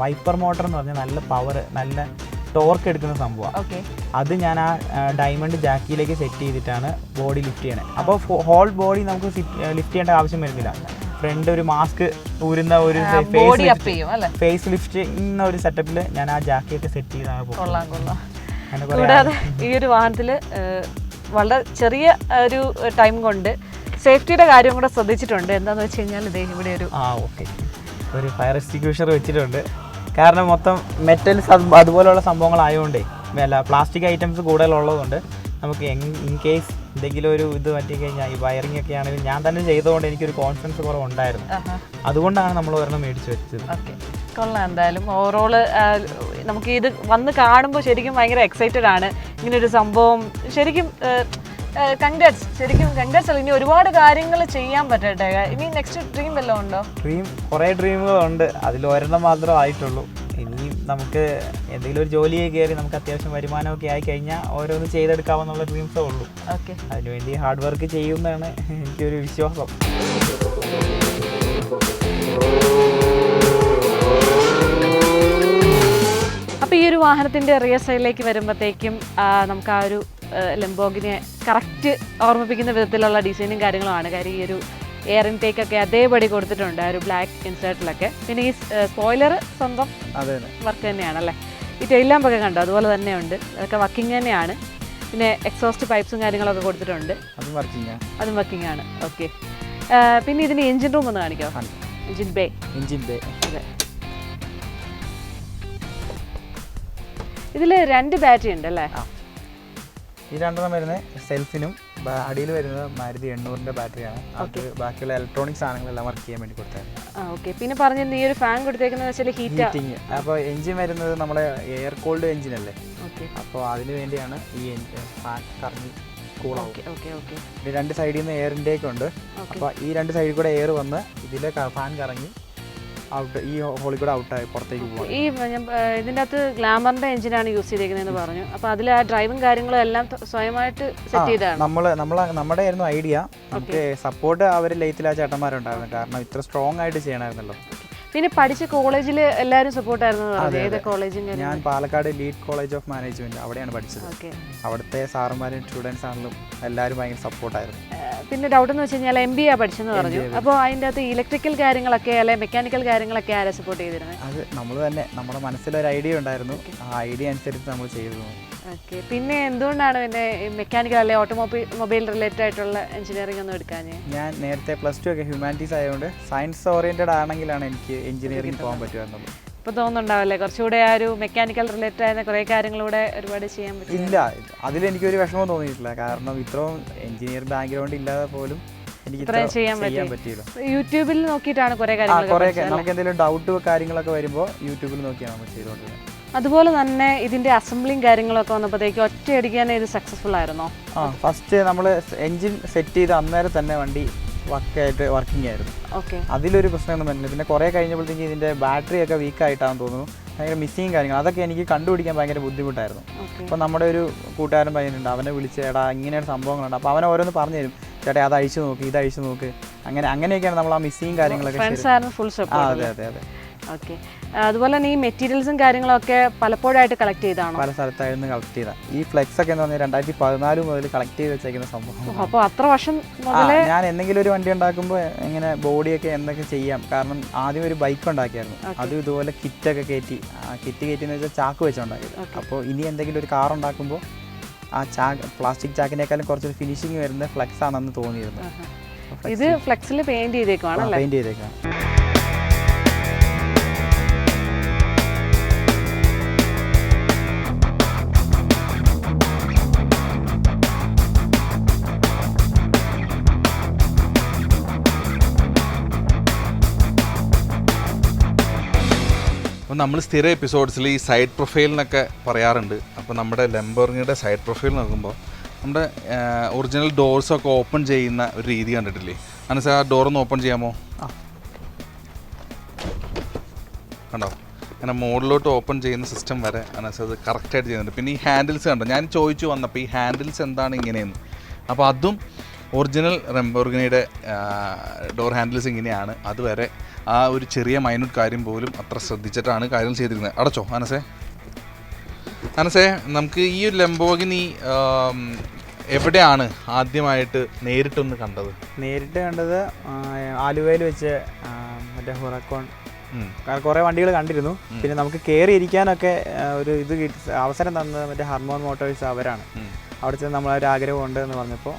വൈപ്പർ മോട്ടർ എന്ന് പറഞ്ഞാൽ നല്ല പവർ നല്ല ടോർക്ക് എടുക്കുന്ന സംഭവമാണ്. അത് ഞാൻ ആ ഡയമണ്ട് ജാക്കിയിലേക്ക് സെറ്റ് ചെയ്തിട്ടാണ് ബോഡി ലിഫ്റ്റ് ചെയ്യണത്. അപ്പോൾ ഹോൾ ബോഡി നമുക്ക് ലിഫ്റ്റ് ചെയ്യേണ്ട ആവശ്യം വരുന്നില്ല. ഫ്രണ്ട് ഒരു മാസ്ക് ഊരുന്ന ഒരു ഫേസ് ലിഫ്റ്റ് ഒരു സെറ്റപ്പിൽ ഞാൻ ആ ജാക്കിയൊക്കെ സെറ്റ് ചെയ്താണ് പോകുന്നത്. കൂടാതെ ഈ ഒരു വാഹനത്തിൽ വളരെ ചെറിയ ഒരു ടൈം കൊണ്ട് സേഫ്റ്റിയുടെ കാര്യം കൂടെ ശ്രദ്ധിച്ചിട്ടുണ്ട്. എന്താണെന്ന് വെച്ച് കഴിഞ്ഞാൽ ഇവിടെ ഒരു ഫയർ എക്സ്റ്റിങ്ക്വിഷർ വെച്ചിട്ടുണ്ട്. കാരണം മൊത്തം മെറ്റൽസ് അതുപോലെയുള്ള സംഭവങ്ങളായതുകൊണ്ടേ പ്ലാസ്റ്റിക് ഐറ്റംസ് കൂടുതലുള്ളതുകൊണ്ട് നമുക്ക് ഇൻ കേസ് എന്തെങ്കിലും ഒരു ഇത് പറ്റിക്കഴിഞ്ഞാൽ ഈ വയറിംഗ് ഒക്കെ ആണെങ്കിലും ഞാൻ തന്നെ ചെയ്തതുകൊണ്ട് എനിക്കൊരു കോൺഫിഡൻസ് കുറവുണ്ടായിരുന്നു. അതുകൊണ്ടാണ് നമ്മൾ ഒരെണ്ണം മേടിച്ച് വെച്ചത്. കൊള്ളാം. എന്തായാലും ഓവറോൾ നമുക്ക് ഇത് വന്ന് കാണുമ്പോൾ ശരിക്കും ഭയങ്കര എക്സൈറ്റഡ് ആണ്. ഇങ്ങനൊരു സംഭവം ശരിക്കും കൺഗ്രാറ്റ്സ്. ശരിക്കും കൺഗ്രാറ്റ്സ്. ഇനി ഒരുപാട് കാര്യങ്ങൾ ചെയ്യാൻ പറ്റട്ടെ. ഇനി നെക്സ്റ്റ് ഡ്രീം വല്ലതും ഉണ്ടോ? കുറേ ഡ്രീമുകളുണ്ട്. അതിൽ ഒരെണ്ണം മാത്രമേ ആയിട്ടുള്ളൂ. ഇനി നമുക്ക് എന്തെങ്കിലും ഒരു ജോലിയെ കയറി നമുക്ക് അത്യാവശ്യം വരുമാനമൊക്കെ ആയി കഴിഞ്ഞാൽ ഓരോന്ന് ചെയ്തെടുക്കാമെന്നുള്ള ഡ്രീംസേ ഉള്ളൂ. അതിനുവേണ്ടി ഹാർഡ് വർക്ക് ചെയ്യുമെന്നാണ് എനിക്കൊരു വിശ്വാസം. അപ്പോൾ ഈ ഒരു വാഹനത്തിൻ്റെ റിയർ സൈഡിലേക്ക് വരുമ്പോഴത്തേക്കും നമുക്ക് ആ ഒരു ലംബോർഗിനിയെ കറക്റ്റ് ഓർമ്മിപ്പിക്കുന്ന വിധത്തിലുള്ള ഡിസൈനും കാര്യങ്ങളുമാണ്. കാര്യം ഈ ഒരു എയർ ഇൻടേക്ക് ഒക്കെ അതേപടി കൊടുത്തിട്ടുണ്ട് ആ ഒരു ബ്ലാക്ക് ഇൻസേർട്ടിലൊക്കെ. പിന്നെ ഈ സ്പോയിലർ സ്വന്തം വർക്ക് തന്നെയാണല്ലേ. ഈ ടെയിൽ ലാമ്പൊക്കെ കണ്ടോ അതുപോലെ തന്നെയുണ്ട്. അതൊക്കെ വർക്കിംഗ് തന്നെയാണ്. പിന്നെ എക്സോസ്റ്റ് പൈപ്സും കാര്യങ്ങളൊക്കെ കൊടുത്തിട്ടുണ്ട്. അതും വർക്കിംഗ് ആണ്. ഓക്കെ. പിന്നെ ഇതിൻ്റെ എഞ്ചിൻ റൂം ഒന്ന് കാണിക്കാം. Engine bay. അതെ. ഇതിൽ 2 ബാറ്ററി ഉണ്ട് അല്ലേ? ഈ 2 വരുന്നത് സെൽഫിനും അടിയിൽ വരുന്നത് മാരുതി 800-ന്റെ ബാറ്ററിയാണ്. അത് ബാക്കിയുള്ള ഇലക്ട്രോണിക് സാധനങ്ങളെല്ലാം വർക്ക് ചെയ്യാൻ വേണ്ടി കൊടുത്തായിരുന്നു. പിന്നെ പറഞ്ഞത് ഈ ഒരു ഫാൻ കൊടുത്തേക്കുന്നത് ഹീറ്റിംഗ്. അപ്പോൾ എഞ്ചിൻ വരുന്നത് നമ്മുടെ എയർ കോൾഡ് എഞ്ചിൻ അല്ലേ. അപ്പോൾ അതിന് വേണ്ടിയാണ് ഈ ഫാൻ കറങ്ങി കൂളാവും. 2 സൈഡിൽ നിന്ന് എയർ ഇൻടേക്ക് ഉണ്ട്. അപ്പോൾ ഈ 2 സൈഡിൽ കൂടെ എയർ വന്ന് ഇതിലെ ഫാൻ കറങ്ങി ഔട്ട് ഈ ഹോളിൽ കൂടെ ഔട്ടായി പുറത്തേക്ക് പോകാം. ഈ ഇതിൻ്റെ അകത്ത് ഗ്ലാമറിന്റെ എഞ്ചിനാണ് യൂസ് ചെയ്തേക്കുന്നതെന്ന് പറഞ്ഞു. അപ്പോൾ അതിൽ ആ ഡ്രൈവും കാര്യങ്ങളും എല്ലാം സ്വയമായിട്ട് സെറ്റ് ചെയ്തതാണ്. നമ്മുടെ ആയിരുന്നു ഐഡിയ. നമുക്ക് സപ്പോർട്ട് അവർ ലെയ്ത്തിൽ ആ ചേട്ടന്മാരുണ്ടായിരുന്നു, കാരണം ഇത്ര സ്ട്രോങ് ആയിട്ട് ചെയ്യണമായിരുന്നല്ലോ. പിന്നെ പഠിച്ച കോളേജിൽ എല്ലാവരും സപ്പോർട്ടായിരുന്നു. ഏത് കോളേജും? ഞാൻ Palakkad lead college of management അവിടെയാണ് പഠിച്ചത്. അവിടുത്തെ സാറുമാരും സ്റ്റുഡൻസ് ആണെങ്കിലും എല്ലാവരും ഭയങ്കര സപ്പോർട്ടായിരുന്നു. പിന്നെ ഡൗട്ട് എന്ന് വെച്ച് കഴിഞ്ഞാൽ MBA പഠിച്ചെന്ന് പറഞ്ഞു. അപ്പോൾ അതിൻ്റെ അകത്ത് ഇലക്ട്രിക്കൽ കാര്യങ്ങളൊക്കെ അല്ലെങ്കിൽ മെക്കാനിക്കൽ കാര്യങ്ങളൊക്കെ ആരെ സപ്പോർട്ട് ചെയ്തിരുന്നത്? അത് നമ്മൾ തന്നെ, നമ്മുടെ മനസ്സിലൊരു ഐഡിയ ഉണ്ടായിരുന്നു, ആ ഐഡിയ അനുസരിച്ച് നമ്മൾ ചെയ്തു. ഓക്കെ. പിന്നെ എന്തുകൊണ്ടാണ് പിന്നെ മെക്കാനിക്കൽ അല്ലെങ്കിൽ ഓട്ടോമൊബൈൽ റിലേറ്റഡ് ആയിട്ടുള്ള എഞ്ചിനീയറിംഗ് ഒന്നും എടുക്കാൻ? ഞാൻ നേരത്തെ +2 ഒക്കെ ഹ്യൂമാനിറ്റീസ് ആയതുകൊണ്ട് സയൻസ് ഓറിയന്റഡ് ആണെങ്കിലാണ് എനിക്ക് എഞ്ചിനീയറിംഗ് പോകാൻ പറ്റുമായിരുന്നുള്ളൂ. ഇപ്പോൾ തോന്നുന്നുണ്ടാവല്ലേ കുറച്ചുകൂടെ ആ ഒരു മെക്കാനിക്കൽ റിലേറ്റഡ് ആയ കുറേ കാര്യങ്ങളൂടെ ഒരുപാട് ചെയ്യാൻ പറ്റും? ഇല്ല, അതിലെനിക്കൊരു വിഷമം തോന്നിയിട്ടില്ല. കാരണം ഇത്രയും എഞ്ചിനീയറിംഗ് ബാക്ക്ഗ്രൗണ്ട് ഇല്ലാതെ പോലും എനിക്ക് ചെയ്യാൻ പറ്റിയില്ല. യൂട്യൂബിൽ നോക്കിയിട്ടാണ് കുറേ കാര്യങ്ങൾ. നമുക്ക് എന്തെങ്കിലും ഡൗട്ട് കാര്യങ്ങളൊക്കെ വരുമ്പോൾ യൂട്യൂബിൽ നോക്കിയാണ് നമ്മൾ ചെയ്തുകൊണ്ടിരുന്നത്. അതുപോലെ തന്നെ ഇതിന്റെ അസംബ്ലിങ് കാര്യങ്ങളൊക്കെ വന്നപ്പോഴത്തേക്ക് ഒറ്റയടിക്ക് തന്നെ ഇത് സക്സസ്ഫുൾ ആയിരുന്നോ? ഫസ്റ്റ് നമ്മൾ എൻജിൻ സെറ്റ് ചെയ്ത് അന്നേരം തന്നെ വണ്ടി വർക്കിംഗ് ആയിരുന്നു. ഓക്കെ. അതിലൊരു പ്രശ്നമൊന്നും വരുന്നില്ല. പിന്നെ കുറേ കഴിഞ്ഞപ്പോഴത്തേക്ക് ഇതിൻ്റെ ബാറ്ററി ഒക്കെ വീക്കായിട്ടാണെന്ന് തോന്നുന്നു, ഭയങ്കര മിസ്സിങ് കാര്യങ്ങൾ, അതൊക്കെ എനിക്ക് കണ്ടുപിടിക്കാൻ ഭയങ്കര ബുദ്ധിമുട്ടായിരുന്നു. അപ്പോൾ നമ്മുടെ ഒരു കൂട്ടുകാരൻ പയ്യനുണ്ട്, അവനെ വിളിച്ച് എടാ ഇങ്ങനെയൊരു സംഭവങ്ങളുണ്ട്, അപ്പോൾ അവനെ ഓരോന്ന് പറഞ്ഞു തരും, ചേട്ടാ അത് അഴിച്ചു നോക്ക്, ഇത് അഴിച്ചു നോക്ക്, അങ്ങനെയൊക്കെയാണ് നമ്മൾ ആ മിസ്സിങ് കാര്യങ്ങളൊക്കെ. അതെ അതെ അതെ. ഓക്കെ. അതുപോലെ തന്നെ ഈ മെറ്റീരിയൽസും കാര്യങ്ങളൊക്കെ പലപ്പോഴായിട്ട് കളക്ട് ചെയ്താണോ? പല സ്ഥലത്തായിരുന്നു കളക്ട് ചെയ്ത. ഈ ഫ്ലെക്സ് ഒക്കെ എന്ന് പറഞ്ഞാൽ 2014 മുതൽ കളക്ട് ചെയ്ത് വെച്ചേക്കുന്ന സംഭവം. അപ്പോൾ അത്ര വർഷം മുതലേ ഞാൻ എന്തെങ്കിലും ഒരു വണ്ടി ഉണ്ടാക്കുമ്പോൾ ഇങ്ങനെ ബോഡിയൊക്കെ എന്തൊക്കെ ചെയ്യാം. കാരണം ആദ്യം ഒരു ബൈക്ക് ഉണ്ടാക്കിയായിരുന്നു, അതും ഇതുപോലെ കിറ്റൊക്കെ കയറ്റിന്ന് വെച്ചാൽ ചാക്ക് വെച്ചുണ്ടാക്കിയത്. അപ്പോൾ ഇനി എന്തെങ്കിലും ഒരു കാർ ഉണ്ടാക്കുമ്പോൾ ആ പ്ലാസ്റ്റിക് ചാക്കിനേക്കാളും കുറച്ചൊരു ഫിനിഷിങ് വരുന്ന ഫ്ലെക്സ് ആണെന്ന് തോന്നിയിരുന്നു. ഇത് ഫ്ലെക്സിൽ പെയിന്റ് ചെയ്തേക്കുവാണ്. പെയിന്റ് ചെയ്തേക്കാം. അപ്പോൾ നമ്മൾ സ്ഥിര എപ്പിസോഡ്സിൽ ഈ സൈഡ് പ്രൊഫൈലിനൊക്കെ പറയാറുണ്ട്. അപ്പോൾ നമ്മുടെ ലംബോർഗിനിയുടെ സൈഡ് പ്രൊഫൈൽ നോക്കുമ്പോൾ നമ്മുടെ ഒറിജിനൽ ഡോർസൊക്കെ ഓപ്പൺ ചെയ്യുന്ന ഒരു രീതി കണ്ടിട്ടില്ലേ? മനസ്സ് ആ ഡോറൊന്ന് ഓപ്പൺ ചെയ്യാമോ? കണ്ടോ, അങ്ങനെ മോഡിലോട്ട് ഓപ്പൺ ചെയ്യുന്ന സിസ്റ്റം വരെ മനസ്സ് അത് കറക്റ്റായിട്ട് ചെയ്യുന്നുണ്ട്. പിന്നെ ഈ ഹാൻഡിൽസ് കണ്ടോ, ഞാൻ ചോദിച്ചു വന്നപ്പോൾ ഈ ഹാൻഡിൽസ് എന്താണ് ഇങ്ങനെയെന്ന്. അപ്പോൾ അതും ഒറിജിനൽ ലംബോർഗിനിയുടെ ഡോർ ഹാൻഡിൽസ് ഇങ്ങനെയാണ്. അതുവരെ ആ ഒരു ചെറിയ മൈന്യൂട്ട് കാര്യം പോലും അത്ര ശ്രദ്ധിച്ചിട്ടാണ് കാര്യങ്ങൾ ചെയ്തിരിക്കുന്നത്. അടച്ചോ അനസേ, നമുക്ക് ഈ ഒരു ലംബോർഗിനി എവിടെയാണ് ആദ്യമായിട്ട് നേരിട്ടൊന്ന് കണ്ടത്? നേരിട്ട് കണ്ടത് ആലുവയിൽ വെച്ച് മറ്റേ ഹുറക്കോൺ. കുറേ വണ്ടികൾ കണ്ടിരുന്നു. പിന്നെ നമുക്ക് കയറി ഇരിക്കാനൊക്കെ ഒരു ഇത് അവസരം തന്നത് മറ്റേ ഹർമോൺ മോട്ടോഴ്സ് അവരാണ്. അവിടെ ചെന്ന് നമ്മളൊരു ആഗ്രഹം ഉണ്ട് എന്ന് പറഞ്ഞപ്പോൾ.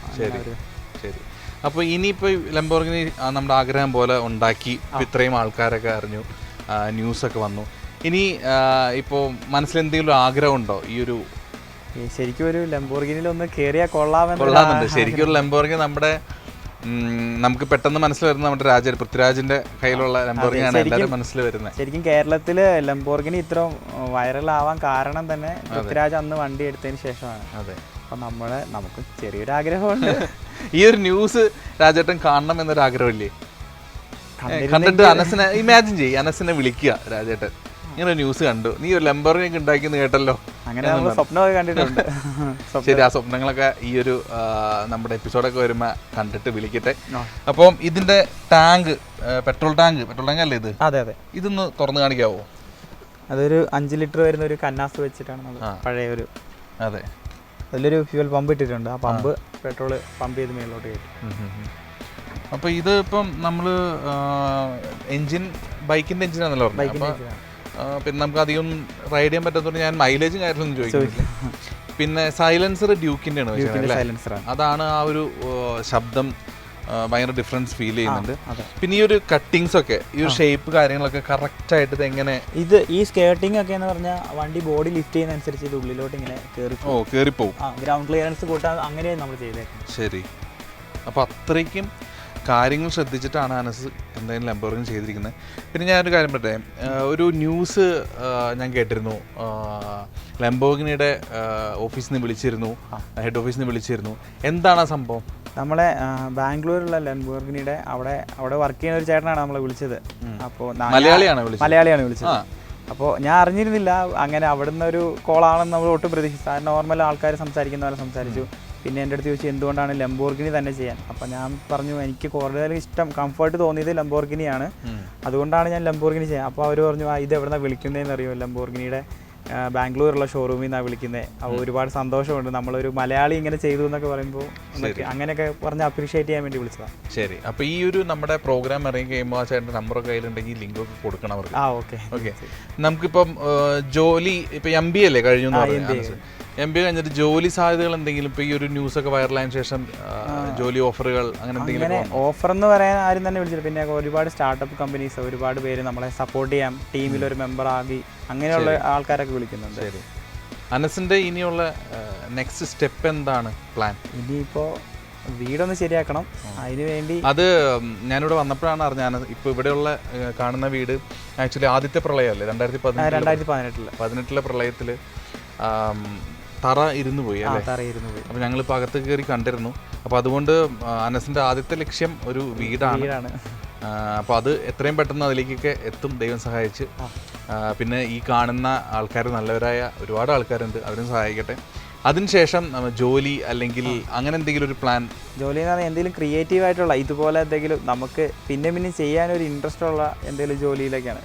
ശരി. അപ്പോൾ ഇനിയിപ്പോൾ ലംബോർഗിനി നമ്മുടെ ആഗ്രഹം പോലെ ഉണ്ടാക്കി, ഇത്രയും ആൾക്കാരൊക്കെ അറിഞ്ഞു, ന്യൂസൊക്കെ വന്നു. ഇനി ഇപ്പോൾ മനസ്സിലെന്തെങ്കിലും ആഗ്രഹം ഉണ്ടോ? ഈ ഒരു ശരിക്കും ഒരു ലംബോർഗിനിയിൽ ഒന്ന് കയറിയാൽ കൊള്ളാമെന്നുണ്ട്. ശരിക്കും ഒരു ലംബോർഗിനി നമുക്ക് പെട്ടെന്ന് മനസ്സിൽ വരുന്നത് നമ്മുടെ പൃഥ്വിരാജിന്റെ കയ്യിലുള്ള ലംബോർഗിനിയാണ് എല്ലാവരും മനസ്സിൽ വരുന്നത്. ശരിക്കും കേരളത്തിൽ ലംബോർഗിനി ഇത്ര വൈറലാവാൻ കാരണം തന്നെ പൃഥ്വിരാജ് അന്ന് വണ്ടി എടുത്തതിന് ശേഷമാണ്. അതെ. അപ്പം നമുക്ക് ചെറിയൊരു ആഗ്രഹമുണ്ട്. ഈ ഒരു ന്യൂസ് രാജേട്ടൻ കാണണം എന്നൊരു ആഗ്രഹമില്ലേ? കണ്ടിട്ട് അനസിനെ ഇമാജിൻ ചെയ്യും, അനസിനെ വിളിക്കുക, രാജേട്ടൻ ഇങ്ങനെ ന്യൂസ് കണ്ടു, നീ ഒരു ലംബോർഗിനി ഉണ്ടാക്കിയെന്ന് കേട്ടല്ലോ. അങ്ങനെ സ്വപ്നമൊക്കെ കണ്ടിട്ടുണ്ട്. ശരി, ആ സ്വപ്നങ്ങളൊക്കെ ഈ ഒരു നമ്മുടെ എപ്പിസോഡൊക്കെ വരുമ്പോൾ കണ്ടിട്ട് വിളിക്കട്ടെ. അപ്പം ഇതിന്റെ ടാങ്ക്, പെട്രോൾ ടാങ്ക് അല്ലേ ഇത്? അതെ അതെ. ഇതൊന്ന് തുറന്നു കാണിക്കാവോ? അതൊരു 5 ലിറ്റർ വരുന്ന ഒരു കന്നാസ് വെച്ചിട്ടാണ് നമ്മൾ പഴയ ഒരു. അതെ. അതിലൊരു ഫ്യൂൽ പമ്പ് ഇട്ടിട്ടുണ്ട്. ആ പമ്പ് പെട്രോൾ പമ്പ് ചെയ്ത് മേലോട്ട് കയറ്റും. അപ്പോൾ ഇത് ഇപ്പം നമ്മൾ ബൈക്കിന്റെ എഞ്ചിനാണല്ലോ പറഞ്ഞത്. പിന്നെ നമുക്ക് അധികം റൈഡ് ചെയ്യാൻ പറ്റാത്തതുകൊണ്ട് ഞാൻ മൈലേജും കാര്യങ്ങളൊന്നും ചോദിക്കുന്നില്ല. പിന്നെ സൈലൻസർ ഡ്യൂക്കിന്റെ ആണ്, അതാണ് ആ ഒരു ശബ്ദം ഭയങ്കര ഡിഫറൻസ് ഫീൽ ചെയ്യുന്നുണ്ട്. പിന്നെ ഈ ഒരു കട്ടിങ്സ് ഒക്കെ, ഈ ഒരു ഷേപ്പ് കാര്യങ്ങളൊക്കെ കറക്റ്റ് ആയിട്ട് ഇത് എങ്ങനെ? ഈ സ്കേർട്ടിംഗ് ഒക്കെ എന്ന് പറഞ്ഞാൽ വണ്ടി ബോഡി ലിഫ്റ്റ് ചെയ്യുന്ന അനുസരിച്ച് ഇത് ഉള്ളിലോട്ട് ഇങ്ങനെ കയറിപ്പോവും. ഗ്രൗണ്ട് ക്ലിയറൻസ് കൂട്ടാൻ അങ്ങനെയാണ് നമ്മൾ ചെയ്തേക്കുന്നത്. ശരി. അപ്പോൾ അത്രയ്ക്കും കാര്യങ്ങൾ ശ്രദ്ധിച്ചിട്ടാണ് അനസ് എന്തായാലും ലംബോർഗിനി ചെയ്തിരിക്കുന്നത്. പിന്നെ ഞാനൊരു കാര്യം പറയട്ടെ, ഒരു ന്യൂസ് ഞാൻ കേട്ടിരുന്നു, ലംബോർഗിനിയുടെ ഓഫീസിൽ നിന്ന് വിളിച്ചിരുന്നു, ഹെഡ് ഓഫീസിൽ നിന്ന് വിളിച്ചിരുന്നു. എന്താണ് ആ സംഭവം? നമ്മളെ ബാംഗ്ലൂരിലുള്ള ലംബോർഗിനിയുടെ അവിടെ വർക്ക് ചെയ്യുന്ന ഒരു ചേട്ടനാണ് നമ്മളെ വിളിച്ചത്. അപ്പോൾ മലയാളിയാണ് വിളിച്ചത്. അപ്പോൾ ഞാൻ അറിഞ്ഞിരുന്നില്ല അങ്ങനെ അവിടുന്ന് ഒരു കോളാണെന്ന് നമ്മൾ ഒട്ടും പ്രതീക്ഷിച്ചു. നോർമൽ ആൾക്കാർ സംസാരിക്കുന്ന പോലെ സംസാരിച്ചു. പിന്നെ എൻ്റെ അടുത്ത് ചോദിച്ചു എന്തുകൊണ്ടാണ് ലംബോർഗിനി തന്നെ ചെയ്യാൻ. അപ്പോൾ ഞാൻ പറഞ്ഞു എനിക്ക് കൂടുതൽ ഇഷ്ടം കംഫർട്ട് തോന്നിയത് ലംബോർഗിനിയാണ്, അതുകൊണ്ടാണ് ഞാൻ ലംബോർഗിനി ചെയ്യാൻ. അപ്പോൾ അവർ പറഞ്ഞു ഇത് എവിടെന്നാണ് വിളിക്കുന്നതെന്ന് അറിയുമോ, ലംബോർഗിനിയുടെ ബാംഗ്ലൂരുള്ള ഷോറൂമിൽ നിന്നാണ് വിളിക്കുന്നത്. അപ്പോൾ ഒരുപാട് സന്തോഷമുണ്ട്, നമ്മളൊരു മലയാളി ഇങ്ങനെ ചെയ്തു എന്നൊക്കെ പറയുമ്പോൾ അങ്ങനെയൊക്കെ പറഞ്ഞ് അപ്രീഷിയേറ്റ് ചെയ്യാൻ വേണ്ടി വിളിച്ചതാണ്. ശരി, അപ്പോൾ ഈ ഒരു നമ്മുടെ പ്രോഗ്രാം ഇറങ്ങി കഴിയുമ്പോൾ ആ ചേട്ടൻ്റെ നമ്പറൊക്കെ കയ്യിലുണ്ടെങ്കിൽ ലിങ്കൊക്കെ കൊടുക്കണം അവർക്ക്. ഓക്കെ. നമുക്കിപ്പം ജോലി ഇപ്പം MBA അല്ലേ കഴിഞ്ഞു എന്ന് പറഞ്ഞു, MBA കഴിഞ്ഞിട്ട് ജോലി സാധ്യതകൾ എന്തെങ്കിലും ഇപ്പോൾ ഈ ഒരു ന്യൂസൊക്കെ വൈറലായതിനു ശേഷം ജോലി ഓഫറുകൾ അങ്ങനെ എന്തെങ്കിലും? ഓഫർ എന്ന് പറയാൻ ആരും തന്നെ വിളിച്ചില്ല. പിന്നെ ഒരുപാട് സ്റ്റാർട്ടപ്പ് കമ്പനീസ് ഒരുപാട് പേര് നമ്മളെ സപ്പോർട്ട് ചെയ്യാം, ടീമിലൊരു മെമ്പർ ആകി അങ്ങനെയുള്ള ആൾക്കാരൊക്കെ വിളിക്കുന്നുണ്ട്. ശരി, അനസിന്റെ ഇനിയുള്ള നെക്സ്റ്റ് സ്റ്റെപ്പ് എന്താണ് പ്ലാൻ? ഇനിയിപ്പോൾ വീടൊന്ന് ശരിയാക്കണം, അതിന് വേണ്ടി. അത് ഞാനിവിടെ വന്നപ്പോഴാണ് അറിഞ്ഞത്. ഇപ്പോൾ ഇവിടെയുള്ള കാണുന്ന വീട് ആക്ച്വലി ആദ്യത്തെ പ്രളയമല്ലേ 2018 പ്രളയത്തിൽ തറ ഇരുന്നു പോയി അല്ലേ? അപ്പോൾ ഞങ്ങളിപ്പോൾ അകത്ത് കയറി കണ്ടിരുന്നു. അപ്പോൾ അതുകൊണ്ട് അനസിന്റെ ആദ്യത്തെ ലക്ഷ്യം ഒരു വീടാണ്. അപ്പോൾ അത് എത്രയും പെട്ടെന്ന് അതിലേക്കൊക്കെ എത്തും, ദൈവം സഹായിച്ച്. പിന്നെ ഈ കാണുന്ന ആൾക്കാർ നല്ലവരായ ഒരുപാട് ആൾക്കാരുണ്ട്, അവരും സഹായിക്കട്ടെ. അതിനുശേഷം ജോലി അല്ലെങ്കിൽ അങ്ങനെ എന്തെങ്കിലും ഒരു പ്ലാൻ? ജോലി എന്ന് പറഞ്ഞാൽ എന്തെങ്കിലും ക്രിയേറ്റീവ് ആയിട്ടുള്ള ഇതുപോലെ എന്തെങ്കിലും നമുക്ക് പിന്നെ ചെയ്യാനൊരു ഇൻട്രസ്റ്റ് ഉള്ള എന്തെങ്കിലും ജോലിയിലേക്കാണ്.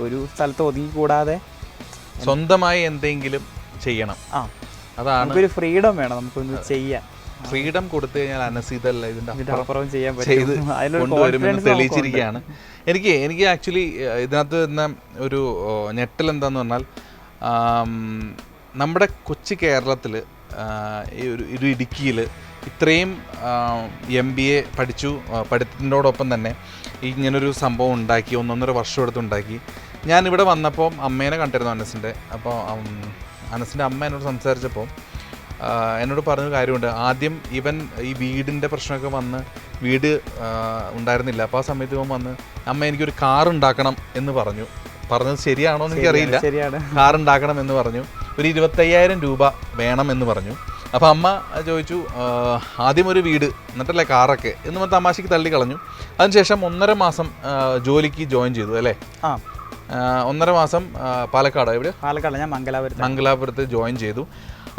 ഒരു സ്ഥലത്ത് ഒതുങ്ങി കൂടാതെ സ്വന്തമായി എന്തെങ്കിലും ചെയ്യണം. അതാണ് ഒരു ഫ്രീഡം വേണം, നമുക്കൊന്ന് ചെയ്യാൻ. ഫ്രീഡം കൊടുത്തു കഴിഞ്ഞാൽ അനസ് ഇതല്ല ഇതിന്റെ അപ്പുറം ചെയ്യാൻ ചെയ്ത് കൊണ്ടുവരുമെന്ന് തെളിയിച്ചിരിക്കുകയാണ്. എനിക്ക് ആക്ച്വലി ഇതിനകത്ത് തന്നെ ഒരു ഞെട്ടൽ എന്താന്ന് പറഞ്ഞാൽ, നമ്മുടെ കൊച്ചു കേരളത്തിൽ ഈ ഒരു ഇടുക്കിയിൽ ഇത്രയും MBA പഠിച്ചു, പഠിത്തത്തിനോടൊപ്പം തന്നെ ഇങ്ങനൊരു സംഭവം ഉണ്ടാക്കി 1.5 വർഷം എടുത്തുണ്ടാക്കി. ഞാനിവിടെ വന്നപ്പോൾ അമ്മേനെ കണ്ടിരുന്നു അനസിൻ്റെ. അപ്പോൾ അനസിൻ്റെ അമ്മ എന്നോട് സംസാരിച്ചപ്പോൾ എന്നോട് പറഞ്ഞ കാര്യമുണ്ട്. ആദ്യം ഇവൻ ഈ വീടിൻ്റെ പ്രശ്നമൊക്കെ വന്ന് വീട് ഉണ്ടായിരുന്നില്ല. അപ്പോൾ ആ സമയത്ത് ഇവൻ വന്ന് അമ്മ എനിക്കൊരു കാർ ഉണ്ടാക്കണം എന്ന് പറഞ്ഞത് ശരിയാണോ എന്ന് എനിക്കറിയില്ല. കാർ ഉണ്ടാക്കണം എന്ന് പറഞ്ഞു. ഒരു 25,000 രൂപ വേണം എന്ന് പറഞ്ഞു. അപ്പോൾ അമ്മ ചോദിച്ചു ആദ്യം ഒരു വീട് എന്നിട്ടല്ലേ കാറൊക്കെ എന്ന് പറഞ്ഞ് തമാശയ്ക്ക് തള്ളിക്കളഞ്ഞു. അതിനുശേഷം 1.5 മാസം ജോലിക്ക് ജോയിൻ ചെയ്തു അല്ലേ? 1.5 മാസം പാലക്കാട്. എവിടെ? പാലക്കാട്. ഞാൻ മംഗലാപുരത്ത് ജോയിൻ ചെയ്തു.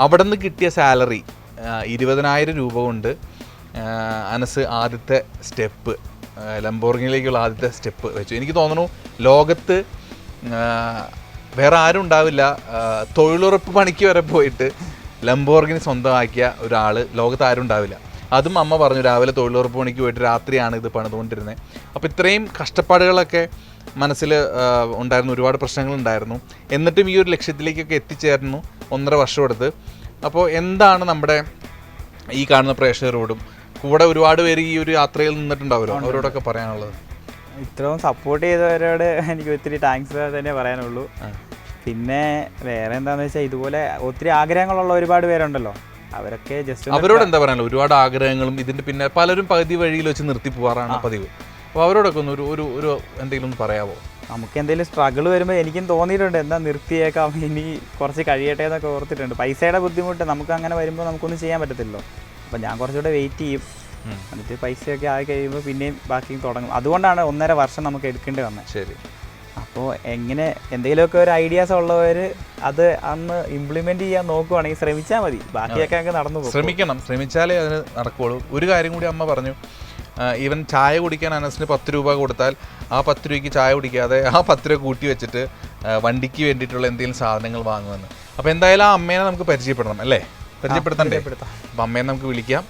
അവിടെ നിന്ന് കിട്ടിയ സാലറി 20,000 രൂപ കൊണ്ട് അനസ് ആദ്യത്തെ സ്റ്റെപ്പ്, ലംബോർഗിനിയിലേക്കുള്ള ആദ്യത്തെ സ്റ്റെപ്പ് വെച്ചു. എനിക്ക് തോന്നുന്നു ലോകത്ത് വേറെ ആരും ഉണ്ടാവില്ല തൊഴിലുറപ്പ് പണിക്ക് വരെ പോയിട്ട് ലംബോർഗിനി സ്വന്തമാക്കിയ ഒരാൾ ലോകത്ത് ആരും ഉണ്ടാവില്ല. അതും അമ്മ പറഞ്ഞു രാവിലെ തൊഴിലുറപ്പ് പണിക്ക് പോയിട്ട് രാത്രിയാണ് ഇത് പണിതുകൊണ്ടിരുന്നത്. അപ്പോൾ ഇത്രയും കഷ്ടപ്പാടുകളൊക്കെ മനസ്സിൽ ഉണ്ടായിരുന്നു, ഒരുപാട് പ്രശ്നങ്ങളുണ്ടായിരുന്നു. എന്നിട്ടും ഈ ഒരു ലക്ഷ്യത്തിലേക്കൊക്കെ എത്തിച്ചേർന്നു 1.5 വർഷം എടുത്ത്. അപ്പോൾ എന്താണ് നമ്മുടെ ഈ കാണുന്ന പ്രേക്ഷകരോടും കൂടെ ഒരുപാട് പേര് ഈ ഒരു യാത്രയിൽ നിന്നിട്ടുണ്ടാവുമല്ലോ, അവരോടൊക്കെ പറയാനുള്ളത്? ഇത്രയും സപ്പോർട്ട് ചെയ്തവരോട് എനിക്ക് ഒത്തിരി താങ്ക്സ് തന്നെ പറയാനുള്ളൂ. പിന്നെ വേറെ എന്താണെന്ന് വെച്ചാൽ ഇതുപോലെ ഒത്തിരി ആഗ്രഹങ്ങളുള്ള ഒരുപാട് പേരുണ്ടല്ലോ, അവരൊക്കെ ജസ്റ്റ് അവരോട് എന്താ പറയാനുള്ളത്? ഒരുപാട് ആഗ്രഹങ്ങളും ഇതിൻ്റെ പിന്നെ പലരും പകുതി വഴിയിൽ വെച്ച് നിർത്തി പോകാറാണ് പതിവ്. അപ്പോൾ അവരോടൊക്കെ ഒന്ന് ഒരു എന്തെങ്കിലും ഒന്ന് പറയാമോ? നമുക്ക് എന്തെങ്കിലും സ്ട്രഗിൾ വരുമ്പോൾ എനിക്കും തോന്നിയിട്ടുണ്ട് എന്താ നിർത്തിയേക്കാം, ഇനി കുറച്ച് കഴിയട്ടെ എന്നൊക്കെ ഓർത്തിട്ടുണ്ട്. പൈസയുടെ ബുദ്ധിമുട്ട് നമുക്ക് അങ്ങനെ വരുമ്പോൾ നമുക്കൊന്നും ചെയ്യാൻ പറ്റത്തില്ലല്ലോ. അപ്പോൾ ഞാൻ കുറച്ചുകൂടെ വെയിറ്റ് ചെയ്യും, എന്നിട്ട് പൈസയൊക്കെ ആയി കഴിയുമ്പോൾ പിന്നെയും ബാക്കി തുടങ്ങും. അതുകൊണ്ടാണ് 1.5 വർഷം നമുക്ക് എടുക്കേണ്ടി വന്നത്. ശരി. അപ്പോൾ എങ്ങനെ എന്തെങ്കിലുമൊക്കെ ഒരു ഐഡിയാസ് ഉള്ളവർ അത് അന്ന് ഇംപ്ലിമെൻറ്റ് ചെയ്യാൻ നോക്കുവാണെങ്കിൽ ശ്രമിച്ചാൽ മതി, ബാക്കിയൊക്കെ അങ്ങ് നടന്നു പോകും. ശ്രമിച്ചാലേ അതിന് നടക്കുകയുള്ളൂ. ഒരു കാര്യം കൂടി അമ്മ പറഞ്ഞു, ഈവൻ ചായ കുടിക്കാൻ അനസിന് 10 രൂപ കൊടുത്താൽ ആ 10 രൂപയ്ക്ക് ചായ കുടിക്കാതെ ആ 10 രൂപ കൂട്ടി വെച്ചിട്ട് വണ്ടിക്ക് വേണ്ടിയിട്ടുള്ള എന്തെങ്കിലും സാധനങ്ങൾ വാങ്ങുമെന്ന്. അപ്പോൾ എന്തായാലും ആ അമ്മേനെ നമുക്ക് പരിചയപ്പെടണം അല്ലേ? പരിചയപ്പെടുത്തണ്ടേ? അപ്പം അമ്മേനെ നമുക്ക് വിളിക്കാം.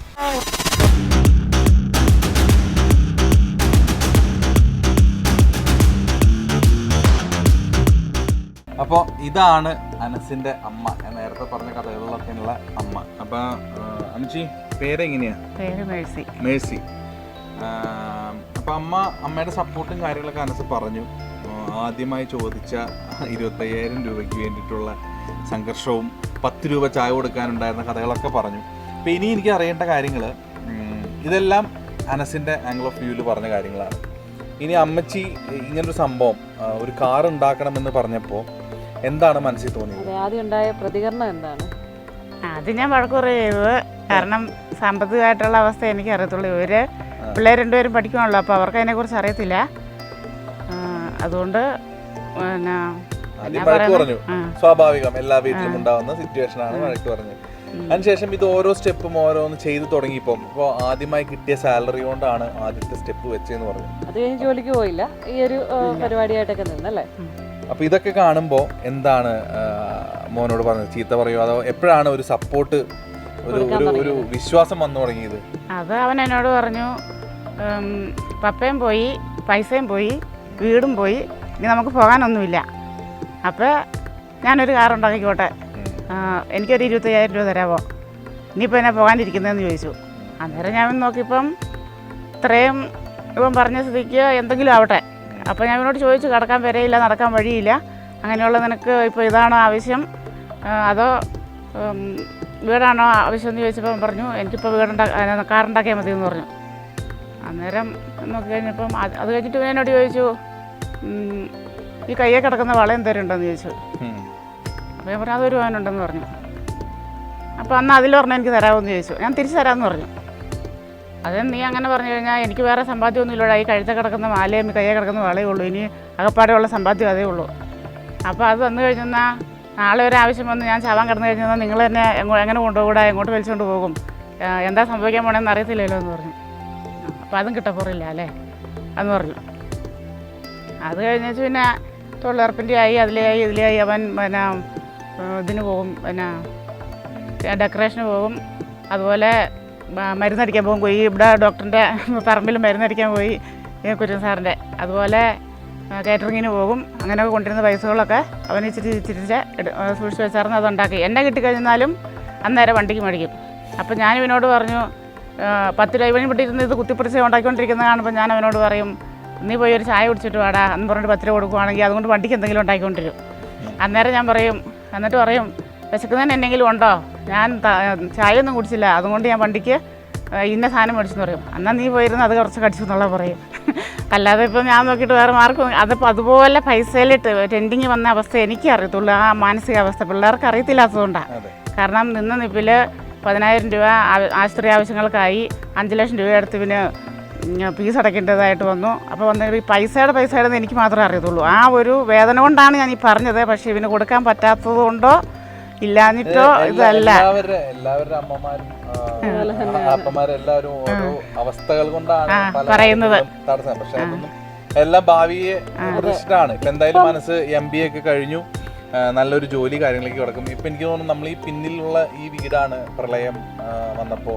അപ്പോൾ ഇതാണ് അനസിൻ്റെ അമ്മ, ഞാൻ നേരത്തെ പറഞ്ഞ കഥകളിലൊക്കെയുള്ള അമ്മ. അപ്പോൾ അമ്മച്ചി പേരെങ്ങനെയാ? പേര് മേഴ്സി. മേഴ്സി. അപ്പം അമ്മയുടെ സപ്പോർട്ടും കാര്യങ്ങളൊക്കെ അനസ് പറഞ്ഞു. ആദ്യമായി ചോദിച്ച 25,000 രൂപയ്ക്ക് വേണ്ടിയിട്ടുള്ള സംഘർഷവും 10 രൂപ ചായ കൊടുക്കാനുണ്ടായിരുന്ന കഥകളൊക്കെ പറഞ്ഞു. അപ്പോൾ ഇനി എനിക്ക് അറിയേണ്ട കാര്യങ്ങൾ ഇതെല്ലാം അനസിൻ്റെ ആംഗിൾ ഓഫ് വ്യൂവിൽ പറഞ്ഞ കാര്യങ്ങളാണ്. ഇനി അമ്മച്ചി ഇങ്ങനൊരു സംഭവം ഒരു കാർ ഉണ്ടാക്കണമെന്ന് പറഞ്ഞപ്പോൾ എന്താണ് മനസ്സിൽ തോന്നിയത്? ആദ്യം ഉണ്ടായ പ്രതികരണം എന്താണ്? അത് ഞാൻ വഴക്കുറ ചെയ്തത്. കാരണം സാമ്പത്തികമായിട്ടുള്ള അവസ്ഥ എനിക്ക് അറിയത്തുള്ളൂ. ഇവര് പിള്ളേർ രണ്ടുപേരും പഠിക്കുവാണല്ലോ, അപ്പോൾ അവർക്ക് അതിനെക്കുറിച്ച് അറിയത്തില്ല. അതുകൊണ്ട് പറഞ്ഞു സ്വാഭാവികം, എല്ലാ വീട്ടിലും ഉണ്ടാവുന്ന സിറ്റുവേഷൻ ആണ്. വഴക്ക് പറഞ്ഞു. അതിനുശേഷം ഇത് ഓരോ സ്റ്റെപ്പും ഓരോന്ന് ചെയ്ത് തുടങ്ങിയപ്പോൾ ഇപ്പോൾ ആദ്യമായി കിട്ടിയ സാലറി കൊണ്ടാണ് ആദ്യത്തെ സ്റ്റെപ്പ് വെച്ചതെന്ന് പറഞ്ഞു. അത് കഴിഞ്ഞ് ജോലിക്ക് പോയില്ല, ഈ ഒരു പരിപാടിയായിട്ടൊക്കെ നിന്നല്ലേ. അപ്പൊ ഇതൊക്കെ കാണുമ്പോൾ എന്താണ് മോനോട് പറഞ്ഞത്? ചീത്ത പറയുമോ അതോ എപ്പോഴാണ് ഒരു സപ്പോർട്ട്, ഒരു വിശ്വാസം വന്നു തുടങ്ങിയത്? അത് അവൻ എന്നോട് പറഞ്ഞു, പപ്പയും പോയി, പൈസയും പോയി, വീടും പോയി, ഇനി നമുക്ക് പോകാനൊന്നുമില്ല. അപ്പോൾ ഞാനൊരു കാറുണ്ടാക്കിക്കോട്ടെ, എനിക്കൊരു 25,000 രൂപ തരാമോ, ഇനിയിപ്പോൾ എന്നെ പോകാനിരിക്കുന്നതെന്ന് ചോദിച്ചു. അന്നേരം ഞാൻ നോക്കിയപ്പം ഇത്രയും ഇവൻ പറഞ്ഞ സ്ഥിതിക്ക് എന്തെങ്കിലും ആവട്ടെ. അപ്പോൾ ഞാൻ ഇവനോട് ചോദിച്ചു, കിടക്കാൻ വരയില്ല, നടക്കാൻ വഴിയില്ല, അങ്ങനെയുള്ള നിനക്ക് ഇപ്പോൾ ഇതാണോ ആവശ്യം അതോ വീടാണോ ആവശ്യം എന്ന് ചോദിച്ചപ്പോൾ പറഞ്ഞു എനിക്കിപ്പോൾ കാറുണ്ടാക്കിയാൽ മതി എന്ന് പറഞ്ഞു. അന്നേരം നോക്കി കഴിഞ്ഞപ്പം അത് കഴിഞ്ഞിട്ട് ഇവൻ എന്നോട് ചോദിച്ചു, ഈ കയ്യെ കിടക്കുന്ന വളയം തരുന്നുണ്ടെന്ന് ചോദിച്ചു. അപ്പോൾ ഞാൻ പറഞ്ഞു അതൊരു പവനുണ്ടെന്ന് പറഞ്ഞു. അപ്പോൾ അന്ന് അതിലൊരെണ്ണം എനിക്ക് തരാമെന്ന് ചോദിച്ചു. ഞാൻ തിരിച്ചു തരാമെന്ന് പറഞ്ഞു. അത് നീ അങ്ങനെ പറഞ്ഞു കഴിഞ്ഞാൽ എനിക്ക് വേറെ സമ്പാദ്യമൊന്നുമില്ല, ഈ കഴുത്ത കിടക്കുന്ന മാലയും കയ്യെ കിടക്കുന്ന വളയേ ഉള്ളൂ, ഇനി അകപ്പാടെയുള്ള സമ്പാദ്യം അതേ ഉള്ളൂ. അപ്പോൾ അത് വന്നു കഴിഞ്ഞാൽ നാളെ ഒരു ആവശ്യം വന്ന് ഞാൻ ചാവാൻ കിടന്നു കഴിഞ്ഞാൽ നിങ്ങൾ തന്നെ എങ്ങനെ കൊണ്ടുപോകൂടാ, എങ്ങോട്ട് വലിച്ചുകൊണ്ട് പോകും, എന്താ സംഭവിക്കാൻ പോകണമെന്ന് അറിയത്തില്ലല്ലോ എന്ന് പറഞ്ഞു. അപ്പോൾ അതും കിട്ടപ്പോറില്ല അല്ലേ എന്ന് പറഞ്ഞു. അത് കഴിഞ്ഞിട്ട് പിന്നെ തൊഴിലുറപ്പിൻ്റെ ആയി, അതിലായി ഇതിലായി. അവൻ പിന്നെ ഇതിന് പോകും, പിന്നെ ഡെക്കറേഷന് പോകും, അതുപോലെ മരുന്നടിക്കാൻ പോകും. പോയി ഇവിടെ ഡോക്ടറിൻ്റെ പറമ്പിൽ മരുന്നടിക്കാൻ പോയി കുര്യൻ സാറിൻ്റെ. അതുപോലെ കാറ്ററിങ്ങിന് പോകും. അങ്ങനെയൊക്കെ കൊണ്ടിരുന്ന പൈസകളൊക്കെ അവൻ ഇച്ചിരി സൂക്ഷിച്ച് വെച്ചായിരുന്നു. അതുണ്ടാക്കി എന്നെ കിട്ടിക്കഴിഞ്ഞാലും അന്നേരം വണ്ടിക്ക് മേടിക്കും. അപ്പം ഞാൻ ഇവനോട് പറഞ്ഞു, 10 രൂപ ഇവൻ ഇവിടെ ഇരുന്ന് ഇത് കുത്തിപ്പിടിച്ച് ഉണ്ടാക്കിക്കൊണ്ടിരിക്കുന്നത് കാണുമ്പോൾ ഞാൻ അവനോട് പറയും, നീ പോയി ഒരു ചായ കുടിച്ചിട്ട് വാടാ എന്ന് പറഞ്ഞിട്ട് 10 രൂപ കൊടുക്കുവാണെങ്കിൽ അതുകൊണ്ട് വണ്ടിക്ക് എന്തെങ്കിലും ഉണ്ടാക്കിക്കൊണ്ടിരും. അന്നേരം ഞാൻ പറയും, എന്നിട്ട് പറയും വിശക്കുന്നതിന് എന്തെങ്കിലും ഉണ്ടോ, ഞാൻ ചായ ഒന്നും കുടിച്ചില്ല, അതുകൊണ്ട് ഞാൻ വണ്ടിക്ക് ഇന്ന സാധനം മേടിച്ചെന്ന് പറയും. എന്നാൽ നീ പോയിരുന്നു അത് കുറച്ച് കടിച്ചു എന്നുള്ള പറയും. അല്ലാതെ ഇപ്പം ഞാൻ നോക്കിയിട്ട് വേറെ മാർക്കും. അതിപ്പോൾ അതുപോലെ പൈസയിലിട്ട് ടെൻഡിങ് വന്ന അവസ്ഥ എനിക്ക് അറിയത്തുള്ളൂ. ആ മാനസികാവസ്ഥ പിള്ളേർക്ക് അറിയത്തില്ലാത്തതുകൊണ്ടാണ്. കാരണം നിന്ന നിപ്പിൽ 10,000 രൂപ ആശുപത്രി ആവശ്യങ്ങൾക്കായി 5 ലക്ഷം രൂപ എടുത്ത് പിന്നെ ഫീസ് അടയ്ക്കേണ്ടതായിട്ട് വന്നു. അപ്പോൾ വന്നിട്ട് ഈ പൈസയുടെ എനിക്ക് മാത്രമേ അറിയത്തുള്ളൂ. ആ ഒരു വേദന കൊണ്ടാണ് ഞാൻ ഈ പറഞ്ഞത്. പക്ഷേ ഇവന് കൊടുക്കാൻ പറ്റാത്തത് കൊണ്ടോ ഇല്ലാഞ്ഞിട്ടോ ഇതല്ല. എല്ലാവരുടെ അമ്മമാരും അപ്പന്മാരെല്ലാവരും ഓരോ അവസ്ഥകൾ കൊണ്ടാണ് പറയുന്നത്. തടസ്സം. പക്ഷെ അതൊന്നും എല്ലാം ഭാവിയെ പ്രതീക്ഷിച്ചിട്ടാണ്. ഇപ്പൊ എന്തായാലും മനസ്സ് MBA ഒക്കെ കഴിഞ്ഞു, നല്ലൊരു ജോലി കാര്യങ്ങളിലേക്ക് കിടക്കും. ഇപ്പൊ എനിക്ക് തോന്നുന്നു നമ്മൾ ഈ പിന്നിലുള്ള ഈ വീടാണ് പ്രളയം വന്നപ്പോ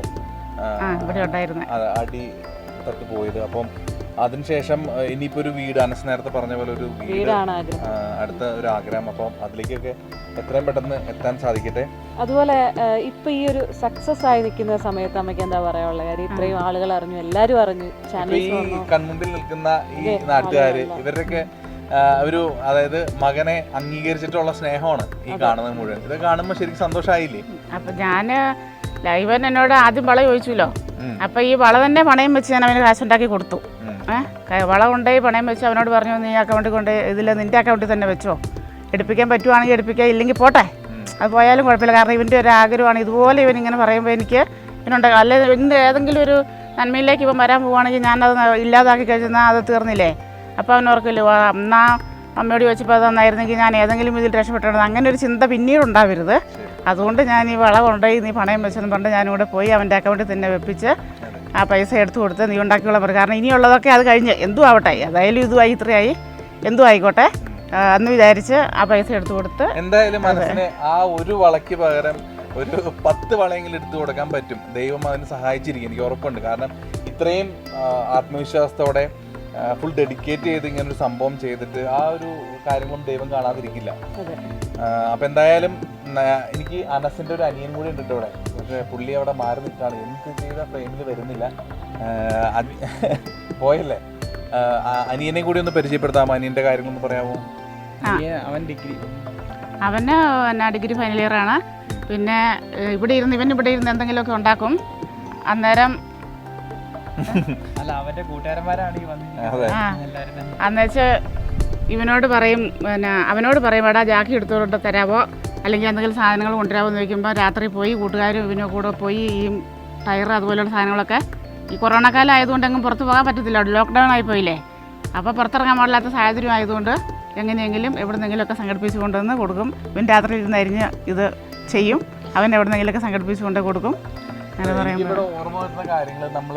അടി തട്ട് പോയത്. അപ്പം അതിനുശേഷം ഇനിയിപ്പോ ഒരു വീട്, അനസ് നേരത്തെ പറഞ്ഞ പോലെ ഒരു വീട് അടുത്ത ഒരു ആഗ്രഹം. അപ്പം അതിലേക്കൊക്കെ എത്രയും പെട്ടെന്ന് എത്താൻ സാധിക്കട്ടെ. അതുപോലെ ഇപ്പൊ ഈ ഒരു സക്സസ് ആയി നിൽക്കുന്ന സമയത്ത് അമ്മയ്ക്ക് എന്താ പറയാനുള്ള കാര്യം? ഇത്രയും ആളുകൾ അറിഞ്ഞു, എല്ലാരും അറിഞ്ഞു, ഈ കൺമുമ്പിൽ നിൽക്കുന്ന ഈ നാട്ടുകാര് ഇവരുടെയൊക്കെ ഒരു, അതായത് മകനെ അംഗീകരിച്ചിട്ടുള്ള സ്നേഹമാണ് ഈ കാണുന്നത് മുഴുവൻ. ഇത് കാണുമ്പോൾ ശരിക്കും സന്തോഷമായില്ലേ? അപ്പൊ ഞാന് ലൈവൻ എന്നോട് ആദ്യം വള ചോദിച്ചല്ലോ. അപ്പൊ ഈ വള തന്നെ പണയം വെച്ച് ഞാൻ അവന് കാശുണ്ടാക്കി കൊടുത്തു. വള കൊണ്ടുപോയി പണയം വെച്ച് അവനോട് പറഞ്ഞു, നീ അക്കൗണ്ടിൽ കൊണ്ട് ഇതിൽ നിന്റെ അക്കൗണ്ടിൽ തന്നെ വെച്ചോ, എടുപ്പിക്കാൻ പറ്റുവാണെങ്കിൽ എടുപ്പിക്കുക, ഇല്ലെങ്കിൽ പോട്ടെ, അത് പോയാലും കുഴപ്പമില്ല. കാരണം ഇവൻ്റെ ഒരു ആഗ്രഹമാണ്. ഇതുപോലെ ഇവൻ ഇങ്ങനെ പറയുമ്പോൾ എനിക്ക് ഇവനുണ്ട്. അല്ലെ ഇവൻ്റെ ഏതെങ്കിലും ഒരു നന്മയിലേക്ക് ഇവൻ വരാൻ പോവുകയാണെങ്കിൽ ഞാനത് ഇല്ലാതാക്കി കഴിഞ്ഞാൽ അത് തീർന്നില്ലേ. അപ്പോൾ അവൻ ഓർക്കില്ല, എന്നാ അമ്മയോട് ചോദിച്ചപ്പോൾ അത് നന്നായിരുന്നെങ്കിൽ ഞാൻ ഏതെങ്കിലും ഇതിൽ രക്ഷപ്പെട്ടിരുന്നത്. അങ്ങനെ ഒരു ചിന്ത പിന്നീട് ഉണ്ടാവരുത്. അതുകൊണ്ട് ഞാൻ ഈ വള കൊണ്ടുപോയി നീ പണയം വെച്ചെന്ന് പറഞ്ഞ് ഞാനിവിടെ പോയി അവൻ്റെ അക്കൗണ്ടിൽ തന്നെ വെപ്പിച്ച് ആ പൈസ എടുത്തു കൊടുത്ത് നീ ഉണ്ടാക്കിയുള്ള പറയും. കാരണം ഇനിയുള്ളതൊക്കെ അത് കഴിഞ്ഞ് എന്തും ആവട്ടെ, അതായാലും ഇതുമായി ഇത്രയായി, എന്തും ആയിക്കോട്ടെ എന്ന് വിചാരിച്ച് ആ പൈസ എടുത്തു കൊടുത്ത്. എന്തായാലും മനസ്സിന് ആ ഒരു വളയ്ക്ക് പകരം ഒരു 10 വളയെങ്കിലും എടുത്തു കൊടുക്കാൻ പറ്റും. ദൈവം അതിന് സഹായിച്ചിരിക്കും, എനിക്ക് ഉറപ്പുണ്ട്. കാരണം ഇത്രയും ആത്മവിശ്വാസത്തോടെ ഫുൾ ഡെഡിക്കേറ്റ് ചെയ്ത് ഇങ്ങനൊരു സംഭവം ചെയ്തിട്ട് ആ ഒരു കാര്യങ്ങളും ദൈവം കാണാതിരിക്കില്ല. അപ്പൊ എന്തായാലും എനിക്ക് അനസിന്റെ ഒരു അനിയൻ കൂടി ഉണ്ട് ഇവിടെ. പക്ഷെ പുള്ളി അവിടെ മാറി നിൽക്കാണ്, എന്ത് ചെയ്ത ഫ്രെയിമിൽ വരുന്നില്ല. പോയല്ലേ, അനിയനെ കൂടി ഒന്ന് പരിചയപ്പെടുത്താമോ? അനിയന്റെ കാര്യങ്ങളൊന്ന് പറയാമോ? അവൻ ഡിഗ്രി, അവന് ഡിഗ്രി ഫൈനൽ ഇയർ ആണ്. പിന്നെ ഇവൻ ഇവിടെ ഇരുന്ന് എന്തെങ്കിലുമൊക്കെ ഉണ്ടാക്കും. അന്നേരം അല്ല അവന്റെ കൂട്ടുകാരന്മാരാണ് ഈ വന്നിരിക്കുന്നത് ആ എല്ലാവരും തന്നെ. അന്നുവെച്ച് ഇവനോട് പറയും, പിന്നെ അവനോട് പറയും എടാ ജാക്കി എടുത്തുകൊണ്ട് തരാമോ അല്ലെങ്കിൽ എന്തെങ്കിലും സാധനങ്ങൾ കൊണ്ടുവരാമോ എന്ന് ചോദിക്കുമ്പോൾ രാത്രി പോയി കൂട്ടുകാരും ഇവനോ കൂടെ പോയി ഈ ടയർ അതുപോലെയുള്ള സാധനങ്ങളൊക്കെ ഈ കൊറോണ കാലം ആയതുകൊണ്ട് എങ്ങും പുറത്ത് പോകാൻ പറ്റത്തില്ല, ലോക്ക്ഡൗൺ ആയി പോയില്ലേ. അപ്പോൾ പുറത്തിറങ്ങാൻ പാടില്ലാത്ത സാഹചര്യം ആയതുകൊണ്ട് എങ്ങനെയെങ്കിലും എവിടുന്നെങ്കിലുമൊക്കെ സംഘടിപ്പിച്ച് കൊണ്ടുവന്ന് കൊടുക്കും. ഇവൻ രാത്രി ഇരുന്ന് അരിഞ്ഞ് ഇത് ചെയ്യും, അവൻ എവിടുന്നെങ്കിലുമൊക്കെ സംഘടിപ്പിച്ച് കൊണ്ട് കൊടുക്കും. അങ്ങനെ പറയുമ്പോൾ ഇവിടെ ഓർമ്മ വരുന്ന കാര്യങ്ങൾ നമ്മൾ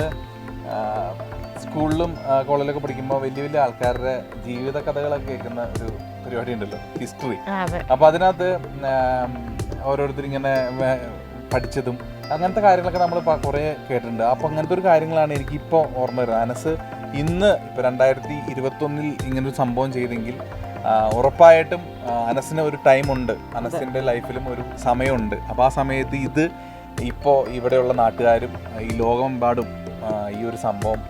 സ്കൂളിലും കോളേജിലൊക്കെ പഠിക്കുമ്പോൾ വലിയ വലിയ ആൾക്കാരുടെ ജീവിത കഥകളൊക്കെ കേൾക്കുന്ന ഒരു പരിപാടി ഉണ്ടല്ലോ, ഹിസ്റ്ററി. അതെ. അപ്പോൾ അതിനകത്ത് ഓരോരുത്തർ ഇങ്ങനെ പഠിച്ചതും അങ്ങനത്തെ കാര്യങ്ങളൊക്കെ നമ്മൾ കുറേ കേട്ടിട്ടുണ്ട്. അപ്പോൾ അങ്ങനത്തെ ഒരു കാര്യങ്ങളാണ് എനിക്കിപ്പോൾ ഓർമ്മ വരുന്നത്. അനസ് ഇന്ന് ഇപ്പോൾ 2021 ഇങ്ങനൊരു സംഭവം ചെയ്തെങ്കിൽ ഉറപ്പായിട്ടും അനസിന് ഒരു ടൈമുണ്ട്, അനസിൻ്റെ ലൈഫിലും ഒരു സമയമുണ്ട്. അപ്പോൾ ആ സമയത്ത് ഇത് ഇപ്പോൾ ഇവിടെയുള്ള നാട്ടുകാരും ഈ ലോകമെമ്പാടും ഈ ഒരു സംഭവം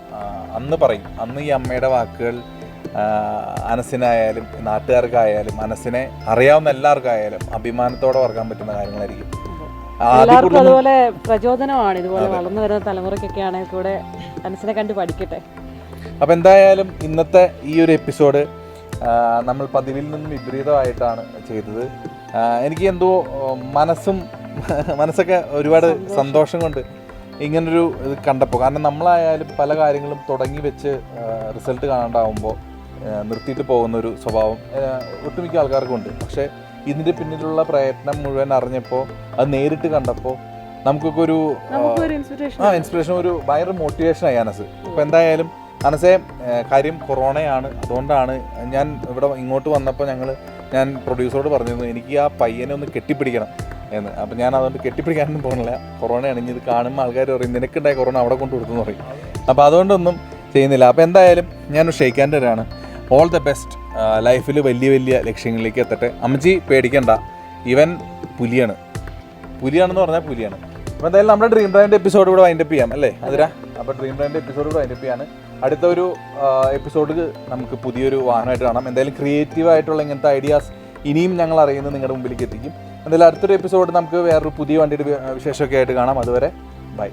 അന്ന് പറയും. അന്ന് ഈ അമ്മയുടെ വാക്കുകൾ അനസിനായാലും നാട്ടുകാർക്കായാലും അനസിനെ അറിയാവുന്ന എല്ലാവർക്കായാലും അഭിമാനത്തോടെ ഓർക്കാൻ പറ്റുന്ന കാര്യങ്ങളായിരിക്കും. എല്ലാവർക്കും അതുപോലെ പ്രചോദനമാണ്. ഇതുപോലെ വളർന്നു വരുന്ന തലമുറയ്ക്കൊക്കെ ആണെങ്കിൽ കൂടെ അനസിനെ കണ്ട് പഠിക്കട്ടെ. അപ്പം എന്തായാലും ഇന്നത്തെ ഈ ഒരു എപ്പിസോഡ് നമ്മൾ പതിവിൽ നിന്നും വിപരീതമായിട്ടാണ് ചെയ്തത്. എനിക്ക് എന്തോ മനസ്സൊക്കെ ഒരുപാട് സന്തോഷം കൊണ്ട് ഇങ്ങനൊരു ഇത് കണ്ടപ്പോൾ, കാരണം നമ്മളായാലും പല കാര്യങ്ങളും തുടങ്ങി വെച്ച് റിസൾട്ട് കാണാണ്ടാവുമ്പോൾ നിർത്തിയിട്ട് പോകുന്നൊരു സ്വഭാവം ഒട്ടുമിക്ക ആൾക്കാർക്കും ഉണ്ട്. പക്ഷേ ഇതിൻ്റെ പിന്നിലുള്ള പ്രയത്നം മുഴുവൻ അറിഞ്ഞപ്പോൾ, അത് നേരിട്ട് കണ്ടപ്പോൾ നമുക്കൊക്കെ ഒരു ഇൻസ്പിറേഷൻ, ഒരു ഭയങ്കര മോട്ടിവേഷനായി അനസ്. അപ്പോൾ എന്തായാലും അനസേ, കാര്യം കൊറോണയാണ്, അതുകൊണ്ടാണ് ഞാൻ ഇവിടെ ഇങ്ങോട്ട് വന്നപ്പോൾ ഞാൻ പ്രൊഡ്യൂസറോട് പറഞ്ഞിരുന്നു എനിക്ക് ആ പയ്യനെ ഒന്ന് കെട്ടിപ്പിടിക്കണം എന്ന്. അപ്പം ഞാൻ അതുകൊണ്ട് കെട്ടിപ്പിടിക്കാനൊന്നും പോകുന്നില്ല, കൊറോണയാണ്. ഇനി ഇത് കാണുമ്പോൾ ആൾക്കാർ പറയും നിനക്കുണ്ടായ കൊറോണ അവിടെ കൊണ്ട് കൊടുത്തു എന്ന് പറയും. അപ്പോൾ അതുകൊണ്ടൊന്നും ചെയ്യുന്നില്ല. അപ്പോൾ എന്തായാലും ഞാനൊരു shake hand. All the best. ലൈഫിൽ വലിയ വലിയ ലക്ഷ്യങ്ങളിലേക്ക് എത്തട്ടെ. അമ്മച്ചി പേടിക്കണ്ട, ഇവൻ പുലിയാണെന്ന് പറഞ്ഞാൽ പുലിയാണ്. അപ്പോൾ എന്തായാലും നമ്മുടെ ഡ്രീം ബ്രാൻഡ് എപ്പിസോഡ് ഇവിടെ വൈൻഡപ്പ് ചെയ്യാം അല്ലേ അതിരാ? അപ്പോൾ ഡ്രീം ബ്രാൻഡ് എപ്പിസോഡ് ഇവിടെ വൈൻഡപ്പ് ചെയ്യാണ്. അടുത്ത ഒരു എപ്പിസോഡിൽ നമുക്ക് പുതിയൊരു വാഹനമായിട്ട് കാണാം. എന്തായാലും ക്രിയേറ്റീവായിട്ടുള്ള ഇങ്ങനത്തെ ഐഡിയാസ് ഇനിയും ഞങ്ങൾ അറിയുന്നത് നിങ്ങളുടെ മുമ്പിലേക്ക് എത്തിക്കും. എന്തായാലും അടുത്തൊരു എപ്പിസോഡ് നമുക്ക് വേറൊരു പുതിയ വണ്ടിയുടെ വിശേഷമൊക്കെ ആയിട്ട് കാണാം. അതുവരെ ബൈ.